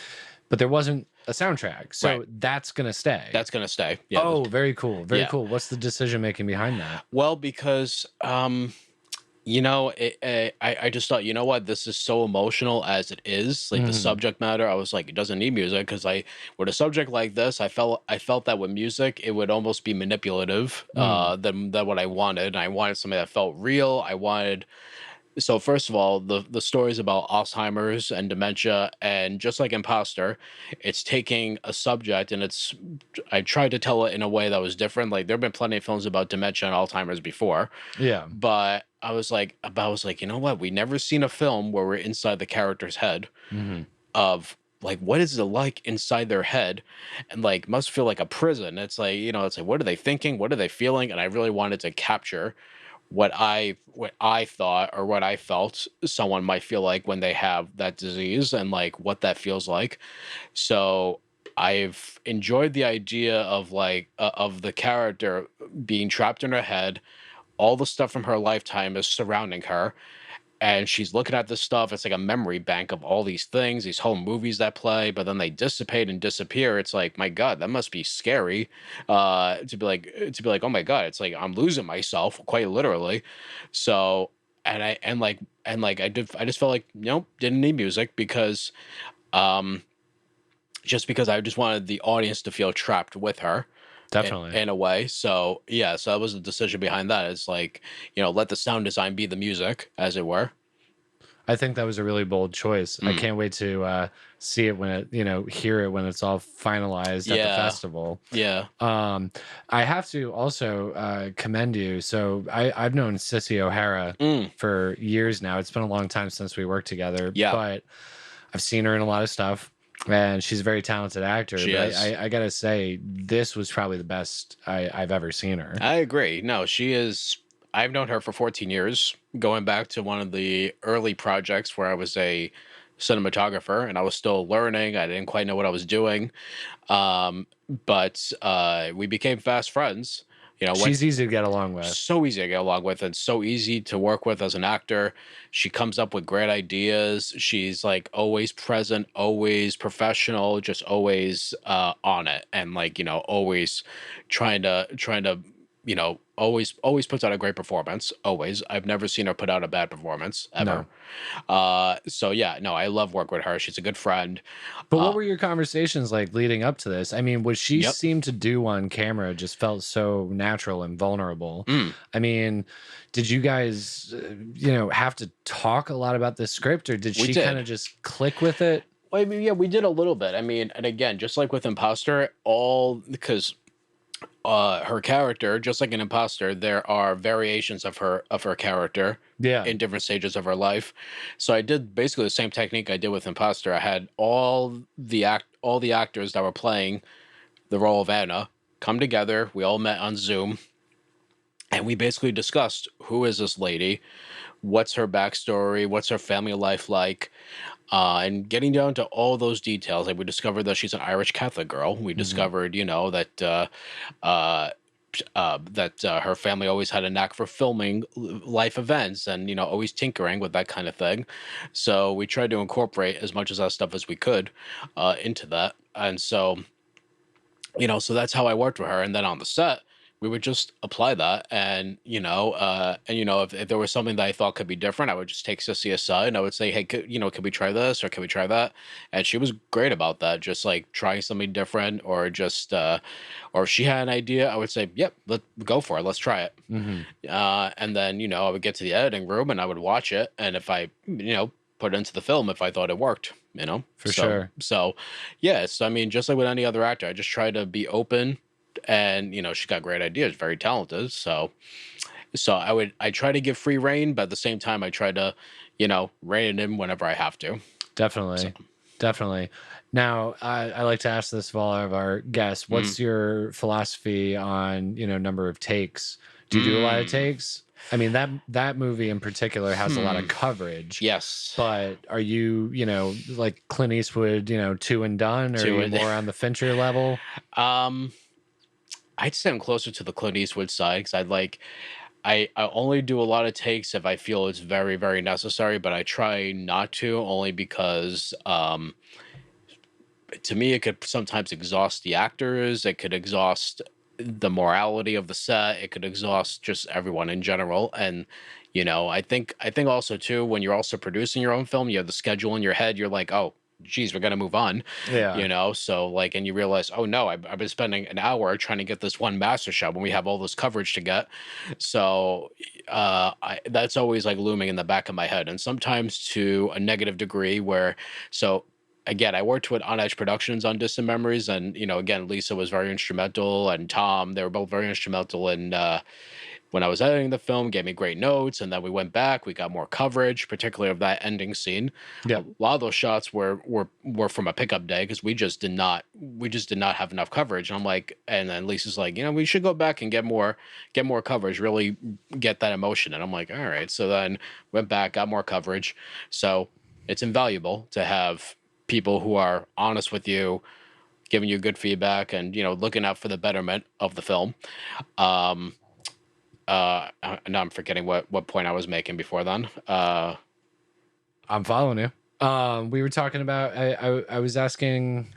But there wasn't a soundtrack, so that's gonna stay. That's gonna stay. Yeah. Oh, very cool, very cool. What's the decision making behind that? Well, because you know, I just thought, you know what, this is so emotional as it is, like the subject matter. I was like, it doesn't need music, because with a subject like this, I felt that with music, it would almost be manipulative than what I wanted. I wanted something that felt real. So first of all, the stories about Alzheimer's and dementia, and just like Imposter, it's taking a subject and I tried to tell it in a way that was different. Like, there have been plenty of films about dementia and Alzheimer's before. Yeah. But I was like, you know what? We never seen a film where we're inside the character's head of like, what is it like inside their head, and like must feel like a prison. It's like, you know, it's like, what are they thinking? What are they feeling? And I really wanted to capture what I thought, or what I felt someone might feel like when they have that disease, and like what that feels like. So I've enjoyed the idea of like of the character being trapped in her head. All the stuff from her lifetime is surrounding her, and she's looking at this stuff. It's like a memory bank of all these things, these whole movies that play, but then they dissipate and disappear. It's like, my God, that must be scary. To be like, oh my God, it's like I'm losing myself, quite literally. So, I just felt like, nope, didn't need music, because just because I just wanted the audience to feel trapped with her. Definitely. In a way. So yeah, so that was the decision behind that. It's like, you know, let the sound design be the music, as it were. I think that was a really bold choice. I can't wait to see it when it, you know, hear it when it's all finalized at the festival. Yeah. I have to also commend you. So I've known Sissy O'Hara for years now. It's been a long time since we worked together. Yeah. But I've seen her in a lot of stuff, and she's a very talented actor. I gotta say, this was probably the best I've ever seen her. I agree. No, she is. I've known her for 14 years, going back to one of the early projects where I was a cinematographer and I was still learning. I didn't quite know what I was doing. But we became fast friends. You know, she's easy to get along with. So easy to get along with, and so easy to work with as an actor. She comes up with great ideas. She's like always present, always professional, just always on it, and like, you know, always trying to you know, always puts out a great performance. Always. I've never seen her put out a bad performance ever. So yeah, no, I love working with her. She's a good friend. But what were your conversations like leading up to this? I mean, what she seemed to do on camera just felt so natural and vulnerable. I mean, did you guys, you know, have to talk a lot about the script, or did she kind of just click with it? Well, I mean, yeah, we did a little bit. I mean, and again, just like with Imposter, because her character, just like an Imposter, there are variations of her character in different stages of her life. So I did basically the same technique I did with Imposter. I had all the actors that were playing the role of Anna come together. We all met on Zoom, and we basically discussed, who is this lady, what's her backstory, what's her family life like, and getting down to all those details. Like, we discovered that she's an Irish Catholic girl. We discovered, you know, that her family always had a knack for filming life events, and, you know, always tinkering with that kind of thing. So we tried to incorporate as much of that stuff as we could into that. And so, you know, so that's how I worked with her. And then on the set, we would just apply that, and you know, if there was something that I thought could be different, I would just take Sissy aside and I would say, hey, can we try this, or can we try that? And she was great about that, just like trying something different, or just, or if she had an idea, I would say, yep, let's go for it, let's try it. And then, you know, I would get to the editing room and I would watch it, and if I, you know, put it into the film if I thought it worked. you know? For sure. So, yes, I mean, just like with any other actor, I just try to be open, and, you know, she got great ideas, very talented. So I try to give free reign, but at the same time, I try to, you know, rein it in whenever I have to. So, Definitely. Definitely. Now, I like to ask this of all of our guests. mm, What's your philosophy on, number of takes? Do you do a lot of mm, takes? I mean, that movie in particular has a lot of coverage, yes, but are you, like Clint Eastwood, two and done, or are to you it. more on the Fincher level? Um, I'd say I'm closer to the Clint Eastwood side because I only do a lot of takes if I feel it's very, very necessary, but I try not to, only because to me it could sometimes exhaust the actors, it could exhaust the morality of the set, it could exhaust just everyone in general. And you know, I think also too, when you're also producing your own film, you have the schedule in your head, you're like, oh geez, we're gonna move on, Yeah. you know. So like, and you realize, oh no, I've been spending an hour trying to get this one master shot when we have all this coverage to get. So that's always like looming in the back of my head, and sometimes to a negative degree where, so again, I worked with On Edge Productions on Distant Memories, and you know, again, Lisa was very instrumental, and Tom, they were both very instrumental in when I was editing the film, gave me great notes, and then we went back, we got more coverage, particularly of that ending scene. A Yeah. lot of those shots were from a pickup day because we just did not have enough coverage. And I'm like, and then Lisa's like, you know, we should go back and get more coverage, really get that emotion. And I'm like, all right. So then went back, got more coverage. So it's invaluable to have people who are honest with you, giving you good feedback, and you know, looking out for the betterment of the film. Um, now I'm forgetting what point I was making before then. I'm following you. We were talking about, I was asking,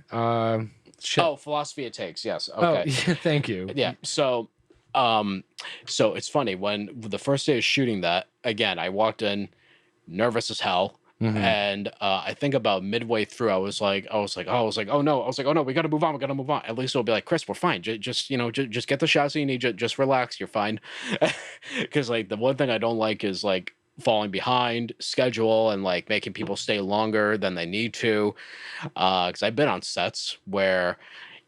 shit. Oh, philosophy it takes. Yes. Oh, Okay. yeah, thank you. Yeah. So it's funny, when the first day of shooting that, again, I walked in nervous as hell. Mhm. And I think about midway through, I was like, oh no, we gotta move on, we gotta move on. At least it'll be like, Chris, we're fine. Just you know, just get the shots you need. Just relax, you're fine. Because like the one thing I don't like is like falling behind schedule and like making people stay longer than they need to. Because I've been on sets where,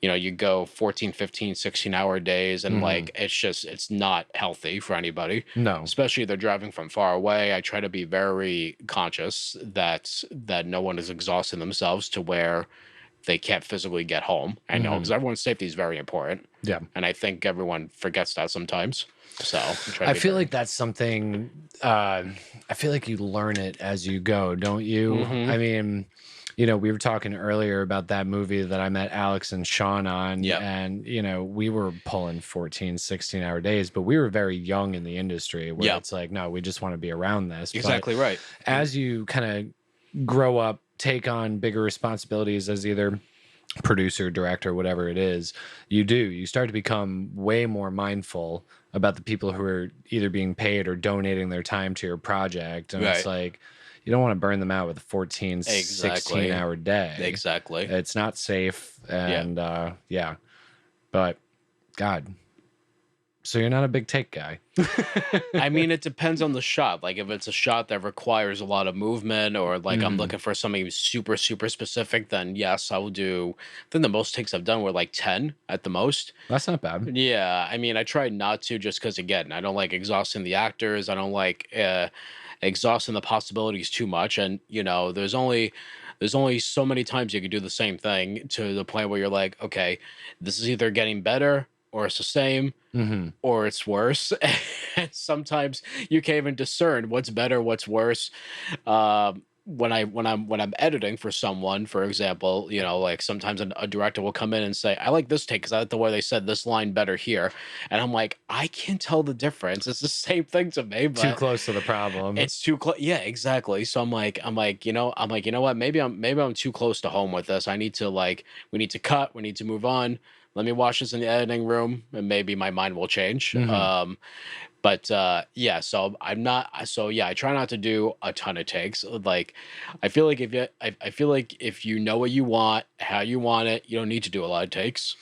you know, you go 14, 15, 16-hour days, and Mhm. like it's not healthy for anybody, No. especially if they're driving from far away. I try to be very conscious that no one is exhausting themselves to where they can't physically get home. I know, because everyone's safety is very important, Yeah. and I think everyone forgets that sometimes. So I try to I be feel very. like that's something, I feel like you learn it as you go, don't you? Mhm. I mean, we were talking earlier about that movie that I met Alex and Shawn on, Yep. and, we were pulling 14, 16-hour days, but we were very young in the industry where Yep. it's like, no, we just want to be around this. But Exactly right. as you kind of grow up, take on bigger responsibilities as either producer, director, whatever it is, you start to become way more mindful about the people who are either being paid or donating their time to your project. And it's Right. like, you don't want to burn them out with a 14, Exactly. 16-hour day. Exactly. It's not safe. Yeah. And yeah, but God, so you're not a big take guy. I mean, it depends on the shot. Like, if it's a shot that requires a lot of movement, or like I'm looking for something super, super specific, then yes, I will do. I think the most takes I've done were like 10 at the most. That's not bad. Yeah. I mean, I try not to, just because, again, I don't like exhausting the actors. I don't like exhausting the possibilities too much. And, you know, there's only so many times you can do the same thing to the point where you're like, okay, this is either getting better or it's the same or it's worse. And sometimes you can't even discern what's better, what's worse. When I'm editing for someone, for example, you know, like sometimes a director will come in and say, I like this take because I like the way they said this line better here. And I'm like, I can't tell the difference. It's the same thing to me, Too but close to the problem. it's too close. Yeah, exactly. So I'm like, you know what? Maybe I'm too close to home with this. We need to cut. We need to move on. Let me watch this in the editing room, and maybe my mind will change. But yeah. So I'm not. So yeah, I try not to do a ton of takes. Like, I feel like if you know what you want, how you want it, you don't need to do a lot of takes.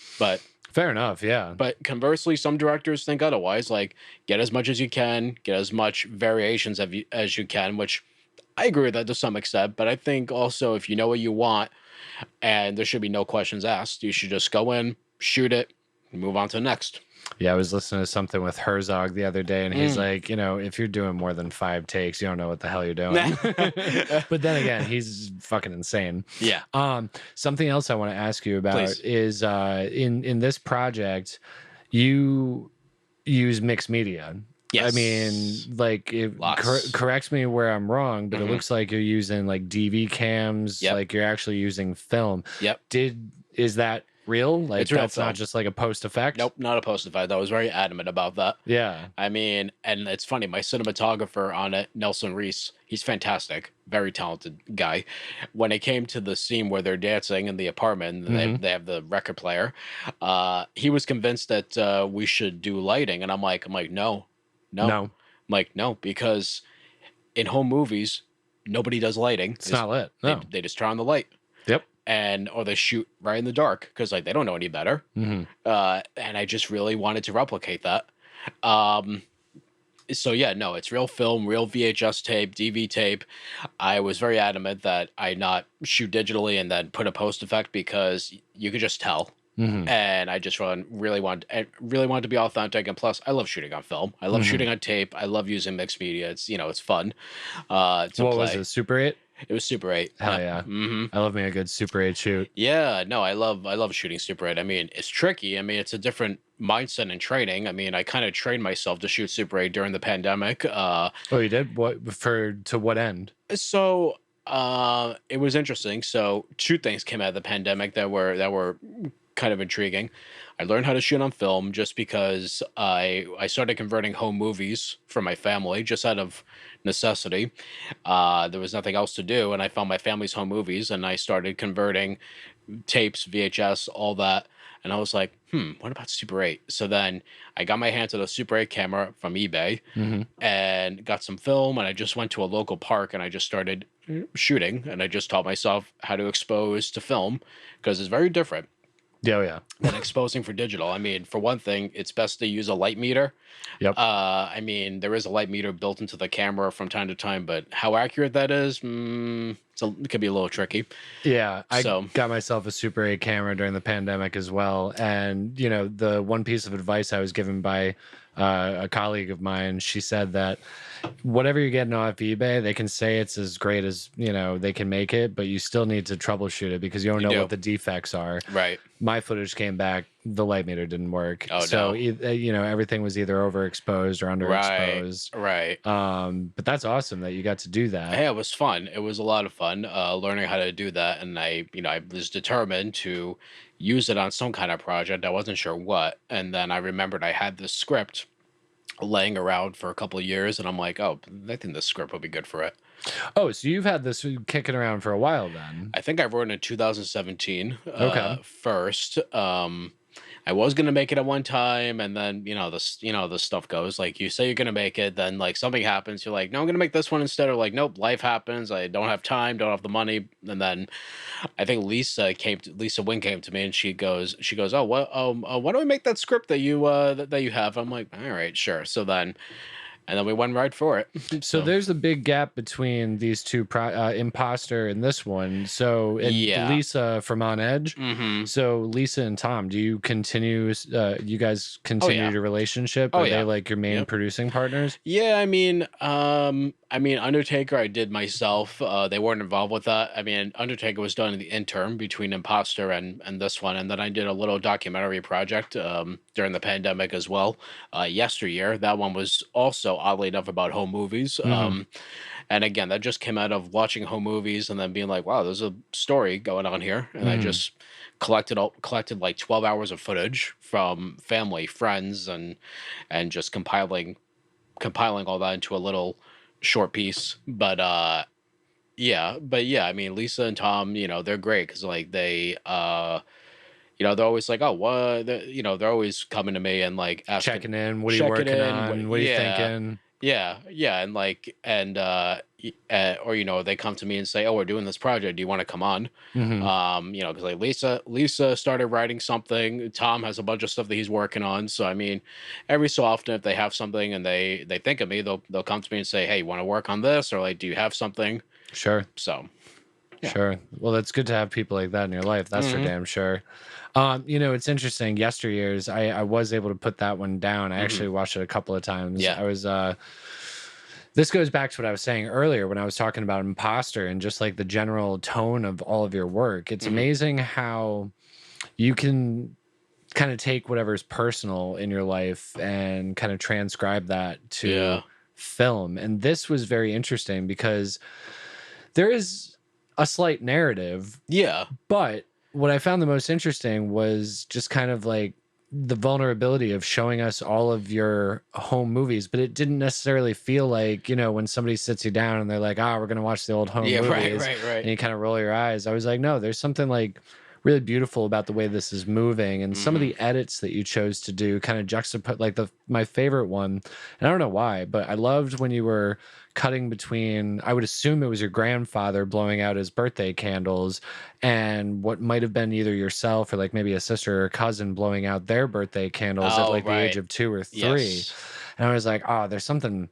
Fair enough. Yeah. But conversely, some directors think otherwise. Like, get as much as you can, get as much variations as you can, which I agree with that to some extent, but I think also if you know what you want and there should be no questions asked, you should just go in, shoot it, and move on to the next. Yeah, I was listening to something with Herzog the other day, and he's like, if you're doing more than 5 takes, you don't know what the hell you're doing. But then again, he's fucking insane. Yeah. Something else I want to ask you about Please. is in this project, you use mixed media. Yes. I mean, like, corrects me where I'm wrong, but it looks like you're using like DV cams, like you're actually using film. Yep. Is that real? Like, it's real that's film. not just like a post effect? Nope, not a post effect. I was very adamant about that. Yeah. I mean, and it's funny, my cinematographer on it, Nelson Reese, he's fantastic, very talented guy. When it came to the scene where they're dancing in the apartment, and they have the record player, he was convinced that we should do lighting, and I'm like, no. I'm like, no, because in home movies, nobody does lighting. It's not lit. No. They just turn on the light. Yep. Or they shoot right in the dark because like they don't know any better. And I just really wanted to replicate that. So yeah, no, it's real film, real VHS tape, DV tape. I was very adamant that I not shoot digitally and then put a post effect because you could just tell. And I just really wanted to be authentic. And plus, I love shooting on film. I love shooting on tape. I love using mixed media. It's it's fun. What was it? Super 8? It was Super 8. Hell yeah. I love me a good Super 8 shoot. Yeah, no, I love shooting Super 8. I mean, it's tricky. I mean, it's a different mindset and training. I mean, I kind of trained myself to shoot Super 8 during the pandemic. Oh, you did? To what end? So it was interesting. So 2 things came out of the pandemic that were kind of intriguing. I learned how to shoot on film just because I started converting home movies for my family just out of necessity. There was nothing else to do, and I found my family's home movies, and I started converting tapes, VHS, all that. And I was like, what about Super 8? So then I got my hands on a Super 8 camera from eBay and got some film, and I just went to a local park and I just started shooting, and I just taught myself how to expose to film because it's very different. Yeah. Than exposing for digital. I mean, for one thing, it's best to use a light meter. Yep. I mean, there is a light meter built into the camera from time to time, but how accurate that is, it could be a little tricky. Yeah, I got myself a Super 8 camera during the pandemic as well. And, the one piece of advice I was given by a colleague of mine, she said that whatever you're getting off eBay, they can say it's as great as, they can make it, but you still need to troubleshoot it because you don't know what the defects are. Right. My footage came back, the light meter didn't work. Oh, so, no. Everything was either overexposed or underexposed. Right. But that's awesome that you got to do that. Yeah, it was fun. It was a lot of fun learning how to do that. And I was determined to use it on some kind of project. I wasn't sure what. And then I remembered I had this script laying around for a couple of years, and I'm like, oh, I think this script would be good for it. Oh, so you've had this kicking around for a while then? I think I wrote it in 2017 first. I was gonna make it at one time, and then the stuff goes. Like you say you're gonna make it, then like something happens. You're like, no, I'm gonna make this one instead. Or like, nope, life happens. I don't have time, don't have the money. And then I think Lisa Wynn came to me, and she goes, oh, what? Why don't we make that script that you have? I'm like, all right, sure. So then. And then we went right for it. So there's a big gap between these two, Imposter and this one. So Lisa from On Edge. So Lisa and Tom, do you continue? You guys continue your relationship? Are they like your main producing partners? Yeah, I mean, Undertaker, I did myself. They weren't involved with that. I mean, Undertaker was done in the interim between Imposter and this one, and then I did a little documentary project during the pandemic as well. Yesteryear, that one was also oddly enough about home movies. And again, that just came out of watching home movies and then being like, wow, there's a story going on here, and I just collected like 12 hours of footage from family, friends, and just compiling all that into a little short piece. But I mean, Lisa and Tom, they're great because like they they're always like, oh, what, they're always coming to me and like asking, checking in, what are you working on, what are you thinking? Yeah, and like, and or they come to me and say, "Oh, we're doing this project. Do you want to come on?" Hmm. Because like Lisa started writing something. Tom has a bunch of stuff that he's working on. So I mean, every so often, if they have something and they think of me, they'll come to me and say, "Hey, you want to work on this?" Or like, "Do you have something?" Sure. So yeah. Sure. Well, that's good to have people like that in your life. That's for Hmm. damn sure. It's interesting. Yesteryears, I was able to put that one down. I Hmm. actually watched it a couple of times. Yeah. I was This goes back to what I was saying earlier when I was talking about Imposter and just like the general tone of all of your work. It's Hmm. amazing how you can kind of take whatever's personal in your life and kind of transcribe that to Yeah. film. And this was very interesting because there is a slight narrative, Yeah. but what I found the most interesting was just kind of like the vulnerability of showing us all of your home movies, but it didn't necessarily feel like, when somebody sits you down and they're like, we're going to watch the old home Yeah. Right. movies, Right. and Right. you kind of roll your eyes. I was like, no, there's something like really beautiful about the way this is moving, and some of Hmm. the edits that you chose to do kind of juxtapose, like my favorite one, and I don't know why, but I loved when you were cutting between, I would assume it was your grandfather blowing out his birthday candles, and what might have been either yourself or like maybe a sister or cousin blowing out their birthday candles at Oh, like the age right. of 2 or 3. Yes. And I was like, there's something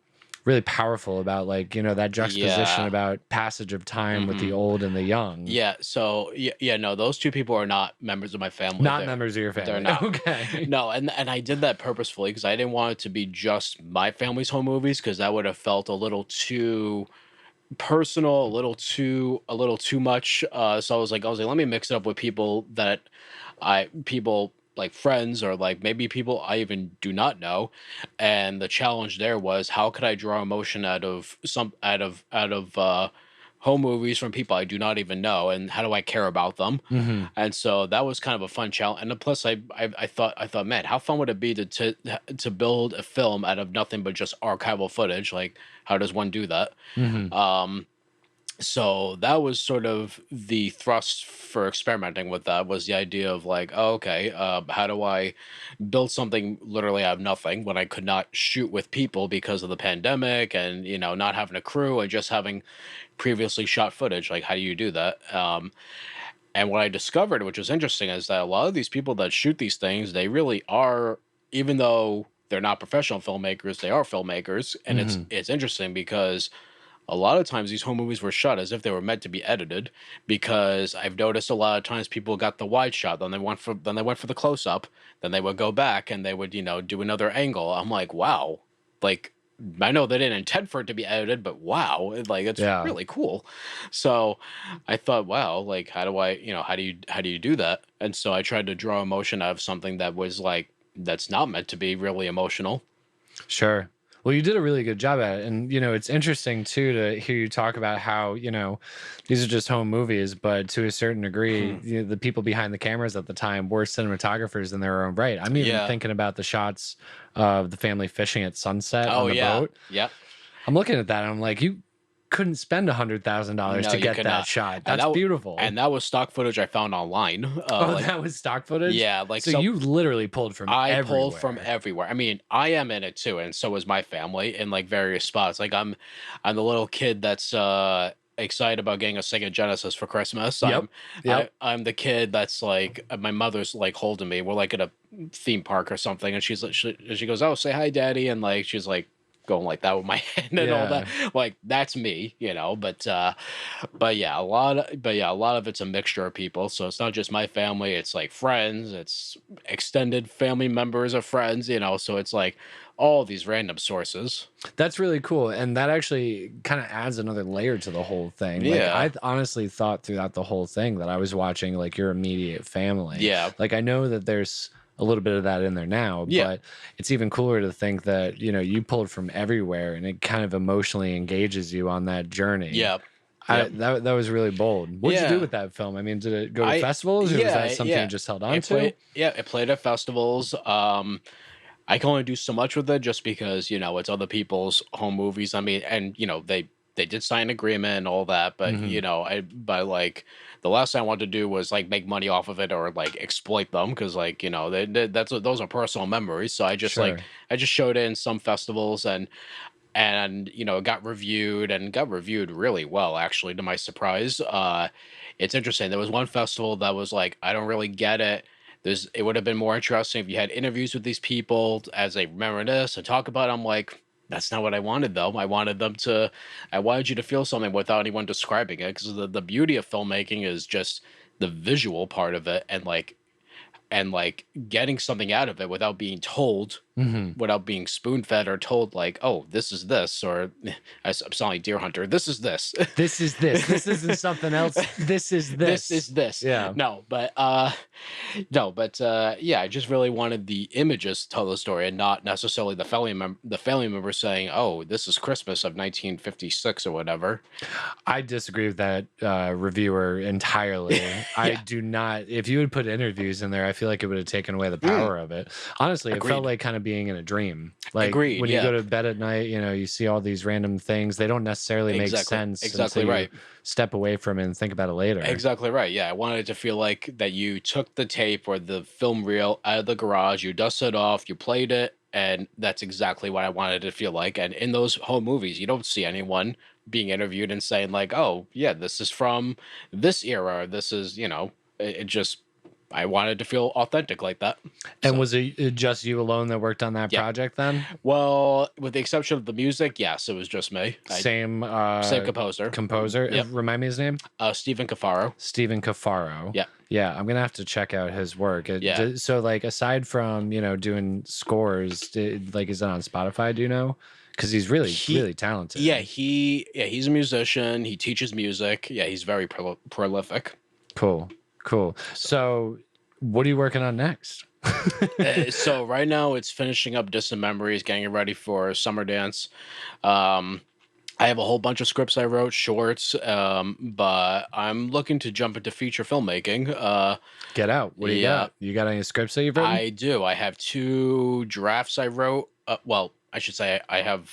really powerful about like, that juxtaposition Yeah. about passage of time with the Hmm. old and the young. Yeah. So yeah. No, those two people are not members of my family. Not members of your They're family. not. Okay. No, and I did that purposefully because I didn't want it to be just my family's home movies because that would have felt a little too personal, a little too much. So I was like, let me mix it up with people like friends or like maybe people I even do not know. And the challenge there was how could I draw emotion out of home movies from people I do not even know, and how do I care about them? Hmm. And so that was kind of a fun challenge. And then plus, I thought, man, how fun would it be to build a film out of nothing but just archival footage? Like, how does one do that? Hmm. Um, so that was sort of the thrust for experimenting with that was the idea of like, oh, okay, how do I build something literally out of nothing when I could not shoot with people because of the pandemic and not having a crew and just having previously shot footage? Like, how do you do that? And what I discovered, which was interesting, is that a lot of these people that shoot these things, they really are, even though they're not professional filmmakers, they are filmmakers. And it's Hmm. it's interesting because a lot of times these home movies were shot as if they were meant to be edited, because I've noticed a lot of times people got the wide shot, then they went for the close up, then they would go back and they would do another angle. I'm like, wow, like I know they didn't intend for it to be edited, but wow, like it's Yeah. really cool. So I thought, wow, like how do I, how do you do that? And so I tried to draw emotion out of something that was like that's not meant to be really emotional. Sure. Well, you did a really good job at it. And, it's interesting too to hear you talk about how, these are just home movies, but to a certain degree, the people behind the cameras at the time were cinematographers in their own right. I'm even Yeah. thinking about the shots of the family fishing at sunset Oh on the yeah. boat. Yep. I'm looking at that and I'm like, you couldn't spend $100,000 No, to you get could that not. shot. And That's that beautiful. and that was stock footage I found online. Oh, Like that was stock footage? yeah, like So so you literally pulled from I pulled from everywhere. everywhere. I mean, I am in it too, and so is my family in like various spots. Like I'm the little kid that's excited about getting a Sega Genesis for Christmas. Yep. Yep. I'm the kid that's like my mother's like holding me. We're like at a theme park or something, and she goes, "Oh, say hi, daddy," and like she's like going like that with my hand and all that. Yeah. Like that's me, but yeah, a lot of it's a mixture of people. So it's not just my family, it's like friends, it's extended family members of friends. So it's like all these random sources. That's really cool. And that actually kind of adds another layer to the whole thing. Like, Yeah. I honestly thought throughout the whole thing that I was watching like your immediate family. Yeah. Like, I know that there's a little bit of that in there now, Yeah. but it's even cooler to think that, you pulled from everywhere and it kind of emotionally engages you on that journey. Yeah. I, Yep. that was really bold. What'd you do Yeah. with that film? I mean, did it go to I festivals or was yeah, that something you yeah. just held on It to? played yeah, it played at festivals. I can only do so much with it just because it's other people's home movies. I mean, and they did sign an agreement and all that, but Hmm. like the last thing I wanted to do was like make money off of it or like exploit them because like those are personal memories. So I just Sure. showed it in some festivals, and and it got reviewed really well, actually, to my surprise. It's interesting. There was one festival that was like, I don't really get it. It would have been more interesting if you had interviews with these people as they reminisce and talk about it. I'm like, that's not what I wanted, though. I wanted you to feel something without anyone describing it, because the beauty of filmmaking is just the visual part of it, and like getting something out of it without being told, Mm-hmm. without being spoon fed or told, like, oh, this is this, or I'm sounding like Deer Hunter, this is this. This is this. This isn't something else. This is this. This is this. Yeah. No, but yeah, I just really wanted the images to tell the story, and not necessarily the family member saying, oh, this is Christmas of 1956 or whatever. I disagree with that reviewer entirely. I do not. If you would put interviews in there, I feel like it would have taken away the power of it. Honestly, it felt Agreed. like kind of being in a dream. Like Agreed, when you yeah. go to bed at night, you see all these random things. They don't necessarily make sense Exactly until right. you step away from it and think about it later. Exactly right. Yeah, I wanted it to feel like that you took the tape or the film reel out of the garage, you dusted it off, you played it, and that's exactly what I wanted it to feel like. And in those home movies, you don't see anyone being interviewed and saying like, "Oh, yeah, this is from this era. This is, it just I wanted to feel authentic like that." And So, was it just you alone that worked on that yeah. project then? Well, with the exception of the music, yes, it was just me. Same Same composer. composer. Yep. Remind me his name? Stephen Cafaro. Stephen Cafaro. Yeah. Yeah, I'm gonna have to check out his work. Yeah. So, like, aside from doing scores, is it on Spotify? Do you know? Because he's really talented. Yeah, he's a musician. He teaches music. Yeah, he's very prolific. Cool. So, what are you working on next? So right now it's finishing up Distant Memories, getting it ready for Summer Dance. I have a whole bunch of scripts I wrote, shorts, but I'm looking to jump into feature filmmaking. Get out. What do you got? You got any scripts that you've written? I do. I have 2 drafts I wrote. Well, I should say I have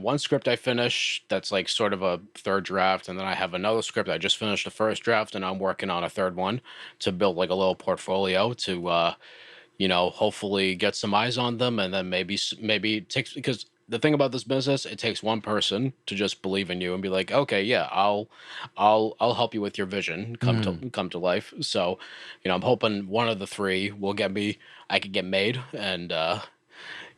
one script I finished that's like sort of a third draft, and then I have another script I just finished the first draft, and I'm working on a third one to build like a little portfolio to hopefully get some eyes on them, and then maybe it takes, because the thing about this business, it takes one person to just believe in you and be like, okay, yeah, I'll help you with your vision come to life. So, I'm hoping one of the 3 will I could get made, and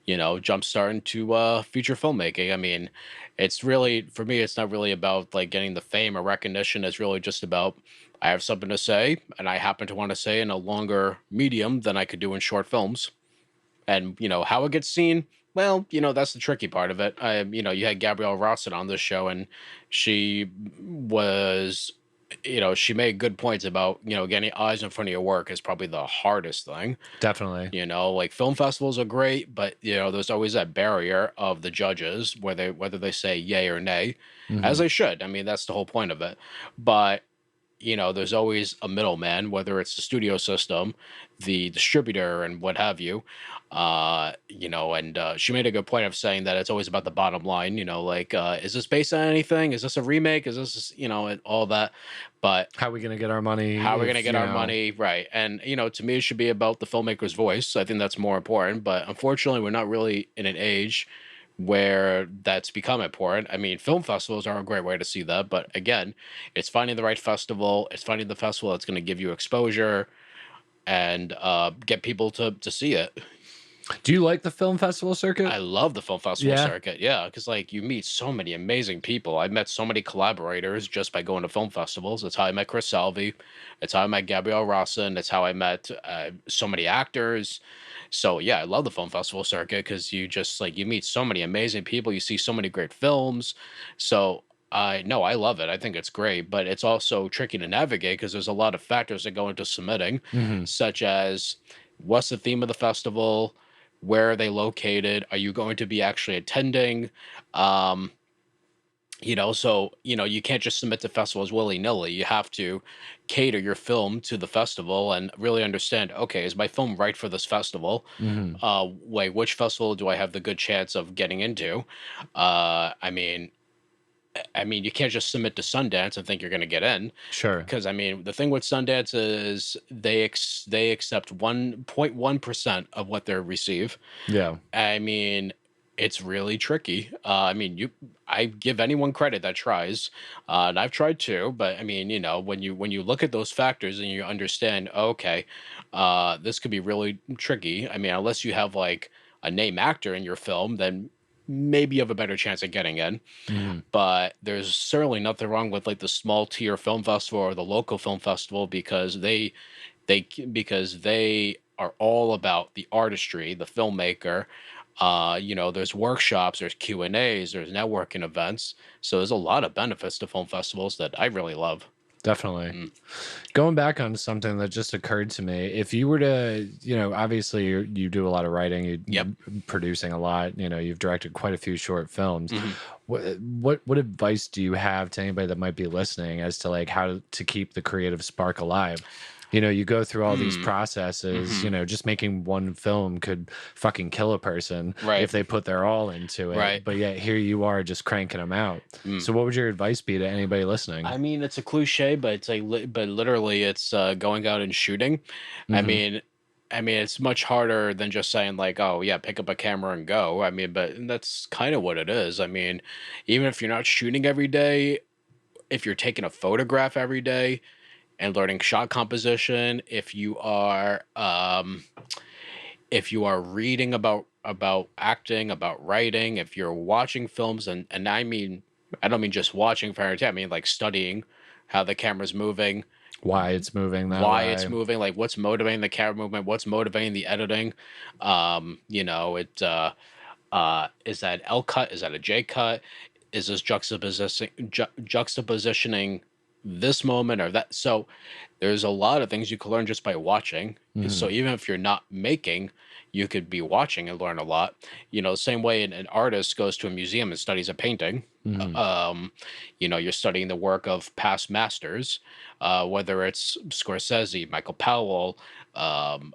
jumpstart into feature filmmaking. I mean, it's really, for me, it's not really about like getting the fame or recognition. It's really just about, I have something to say, and I happen to want to say in a longer medium than I could do in short films. And how it gets seen, well, that's the tricky part of it. You had Gabrielle Rossett on this show, and she was, she made good points about, getting eyes in front of your work is probably the hardest thing. Definitely. Like film festivals are great, but there's always that barrier of the judges, whether they say yay or nay, as they should. I mean, that's the whole point of it. But there's always a middleman, whether it's the studio system, the distributor, and what have you. And she made a good point of saying that it's always about the bottom line. Is this based on anything? Is this a remake? Is this, and all that? But how are we gonna get our money? How are we gonna get our money? Right. And to me, it should be about the filmmaker's voice. I think that's more important. But unfortunately, we're not really in an age where that's become important. I mean, film festivals are a great way to see that, but again, it's finding the right festival. It's finding the festival that's going to give you exposure and get people to see it. Do you like the film festival circuit? I love the film festival circuit. Yeah, because like you meet so many amazing people. I met so many collaborators just by going to film festivals. That's how I met Chris Salvi. That's how I met Gabrielle Rossen. That's how I met so many actors. So yeah, I love the film festival circuit because you just you meet so many amazing people. You see so many great films. So I love it. I think it's great, but it's also tricky to navigate because there's a lot of factors that go into submitting, such as what's the theme of the festival, where are they located, are you going to be actually attending, so you can't just submit to festivals willy-nilly. You have to cater your film to the festival and really understand, okay, is my film right for this festival? Which festival do I have the good chance of getting into? I mean, you can't just submit to Sundance and think you're going to get in. Sure. Because I mean, the thing with Sundance is they accept 1.1% of what they receive. Yeah. I mean, It's really tricky. I mean, I give anyone credit that tries, and I've tried too. But I mean, when you look at those factors and you understand, okay, this could be really tricky. I mean, unless you have like a name actor in your film, then maybe you have a better chance at getting in. Mhm. But there's certainly nothing wrong with like the small tier film festival or the local film festival because they are all about the artistry, the filmmaker. There's workshops, there's Q&As, there's networking events. So there's a lot of benefits to film festivals that I really love. Definitely. Mm. Going back on something that just occurred to me, if you were to, obviously you do a lot of writing, Yep. producing a lot, you've directed quite a few short films. Mhm. What advice do you have to anybody that might be listening as to like how to keep the creative spark alive? You go through all these processes, just making one film could fucking kill a person Right. if they put their all into it. Right. But yet here you are just cranking them out. So what would your advice be to anybody listening? I mean, it's a cliche, but it's like, but literally, it's going out and shooting. I mean, it's much harder than just saying like, oh yeah, pick up a camera and go. I mean, but that's kind of what it is. I mean, even if you're not shooting every day, if you're taking a photograph every day and learning shot composition, if you are reading about acting, about writing, if you're watching films, and I don't mean just watching for entertainment, I mean like studying how the camera's moving, Why it's moving that why way. it's moving, like what's motivating the camera movement, what's motivating the editing. Is that L cut? Is that a J cut? Is this juxtapositioning this moment or that? So there's a lot of things you can learn just by watching. So even if you're not making, you could be watching and learn a lot. Same way an artist goes to a museum and studies a painting. You're studying the work of past masters, whether it's Scorsese, Michael Powell, and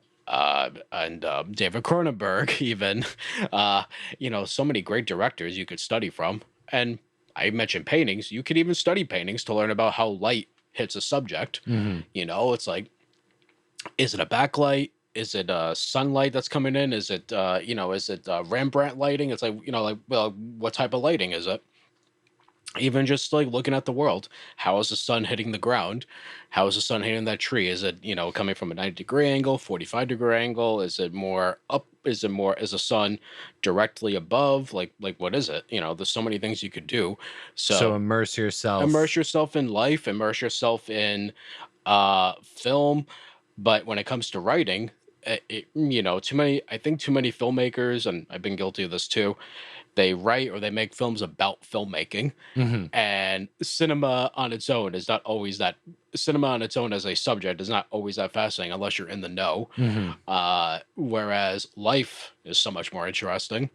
David Cronenberg, even. So many great directors you could study from. And I mentioned paintings. You could even study paintings to learn about how light hits a subject. It's like, is it a backlight? Is it sunlight that's coming in? Is it Rembrandt lighting? It's like, well, what type of lighting is it? Even just like looking at the world, how is the sun hitting the ground? How is the sun hitting that tree? Is it, coming from a 90-degree angle, 45-degree angle? Is it more up? Is the sun directly above? Like what is it? There's so many things you could do. So immerse yourself in life, immerse yourself in film. But when it comes to writing, I think too many filmmakers, and I've been guilty of this too, they write or they make films about filmmaking, and cinema on its own is not always that. Cinema on its own as a subject is not always that fascinating unless you're in the know. Whereas life is so much more interesting.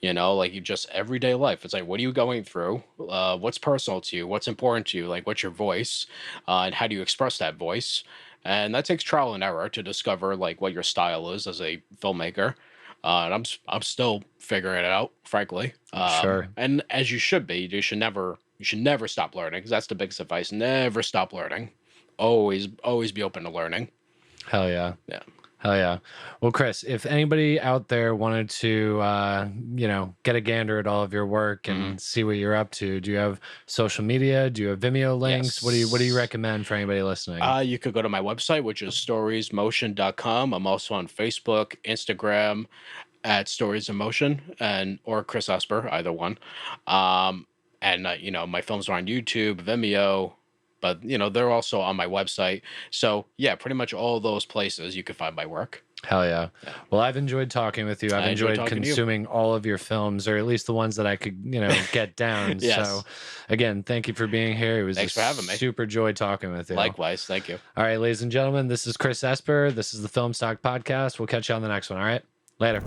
Like you just everyday life. It's like, what are you going through? What's personal to you? What's important to you? Like, what's your voice? And how do you express that voice? And that takes trial and error to discover like what your style is as a filmmaker. And I'm still figuring it out, frankly. Sure. And as you should be, you should never stop learning, because that's the biggest advice. Never stop learning. Always be open to learning. Hell yeah. Yeah. Hell yeah. Well, Chris, if anybody out there wanted to, get a gander at all of your work and see what you're up to, do you have social media? Do you have Vimeo links? Yes. What do you recommend for anybody listening? You could go to my website, which is storiesmotion.com. I'm also on Facebook, Instagram at Stories in Motion, or Chris Esper, either one. My films are on YouTube, Vimeo, but they're also on my website. So yeah, pretty much all those places you can find my work. Hell yeah. Well, I've enjoyed talking with you. I've enjoyed consuming all of your films, or at least the ones that I could, get down. Yes. So again, thank you for being here. It was Thanks for having me. Super joy talking with you. Likewise. Thank you. All right, ladies and gentlemen, this is Chris Esper. This is the Film Stock Podcast. We'll catch you on the next one. All right. Later.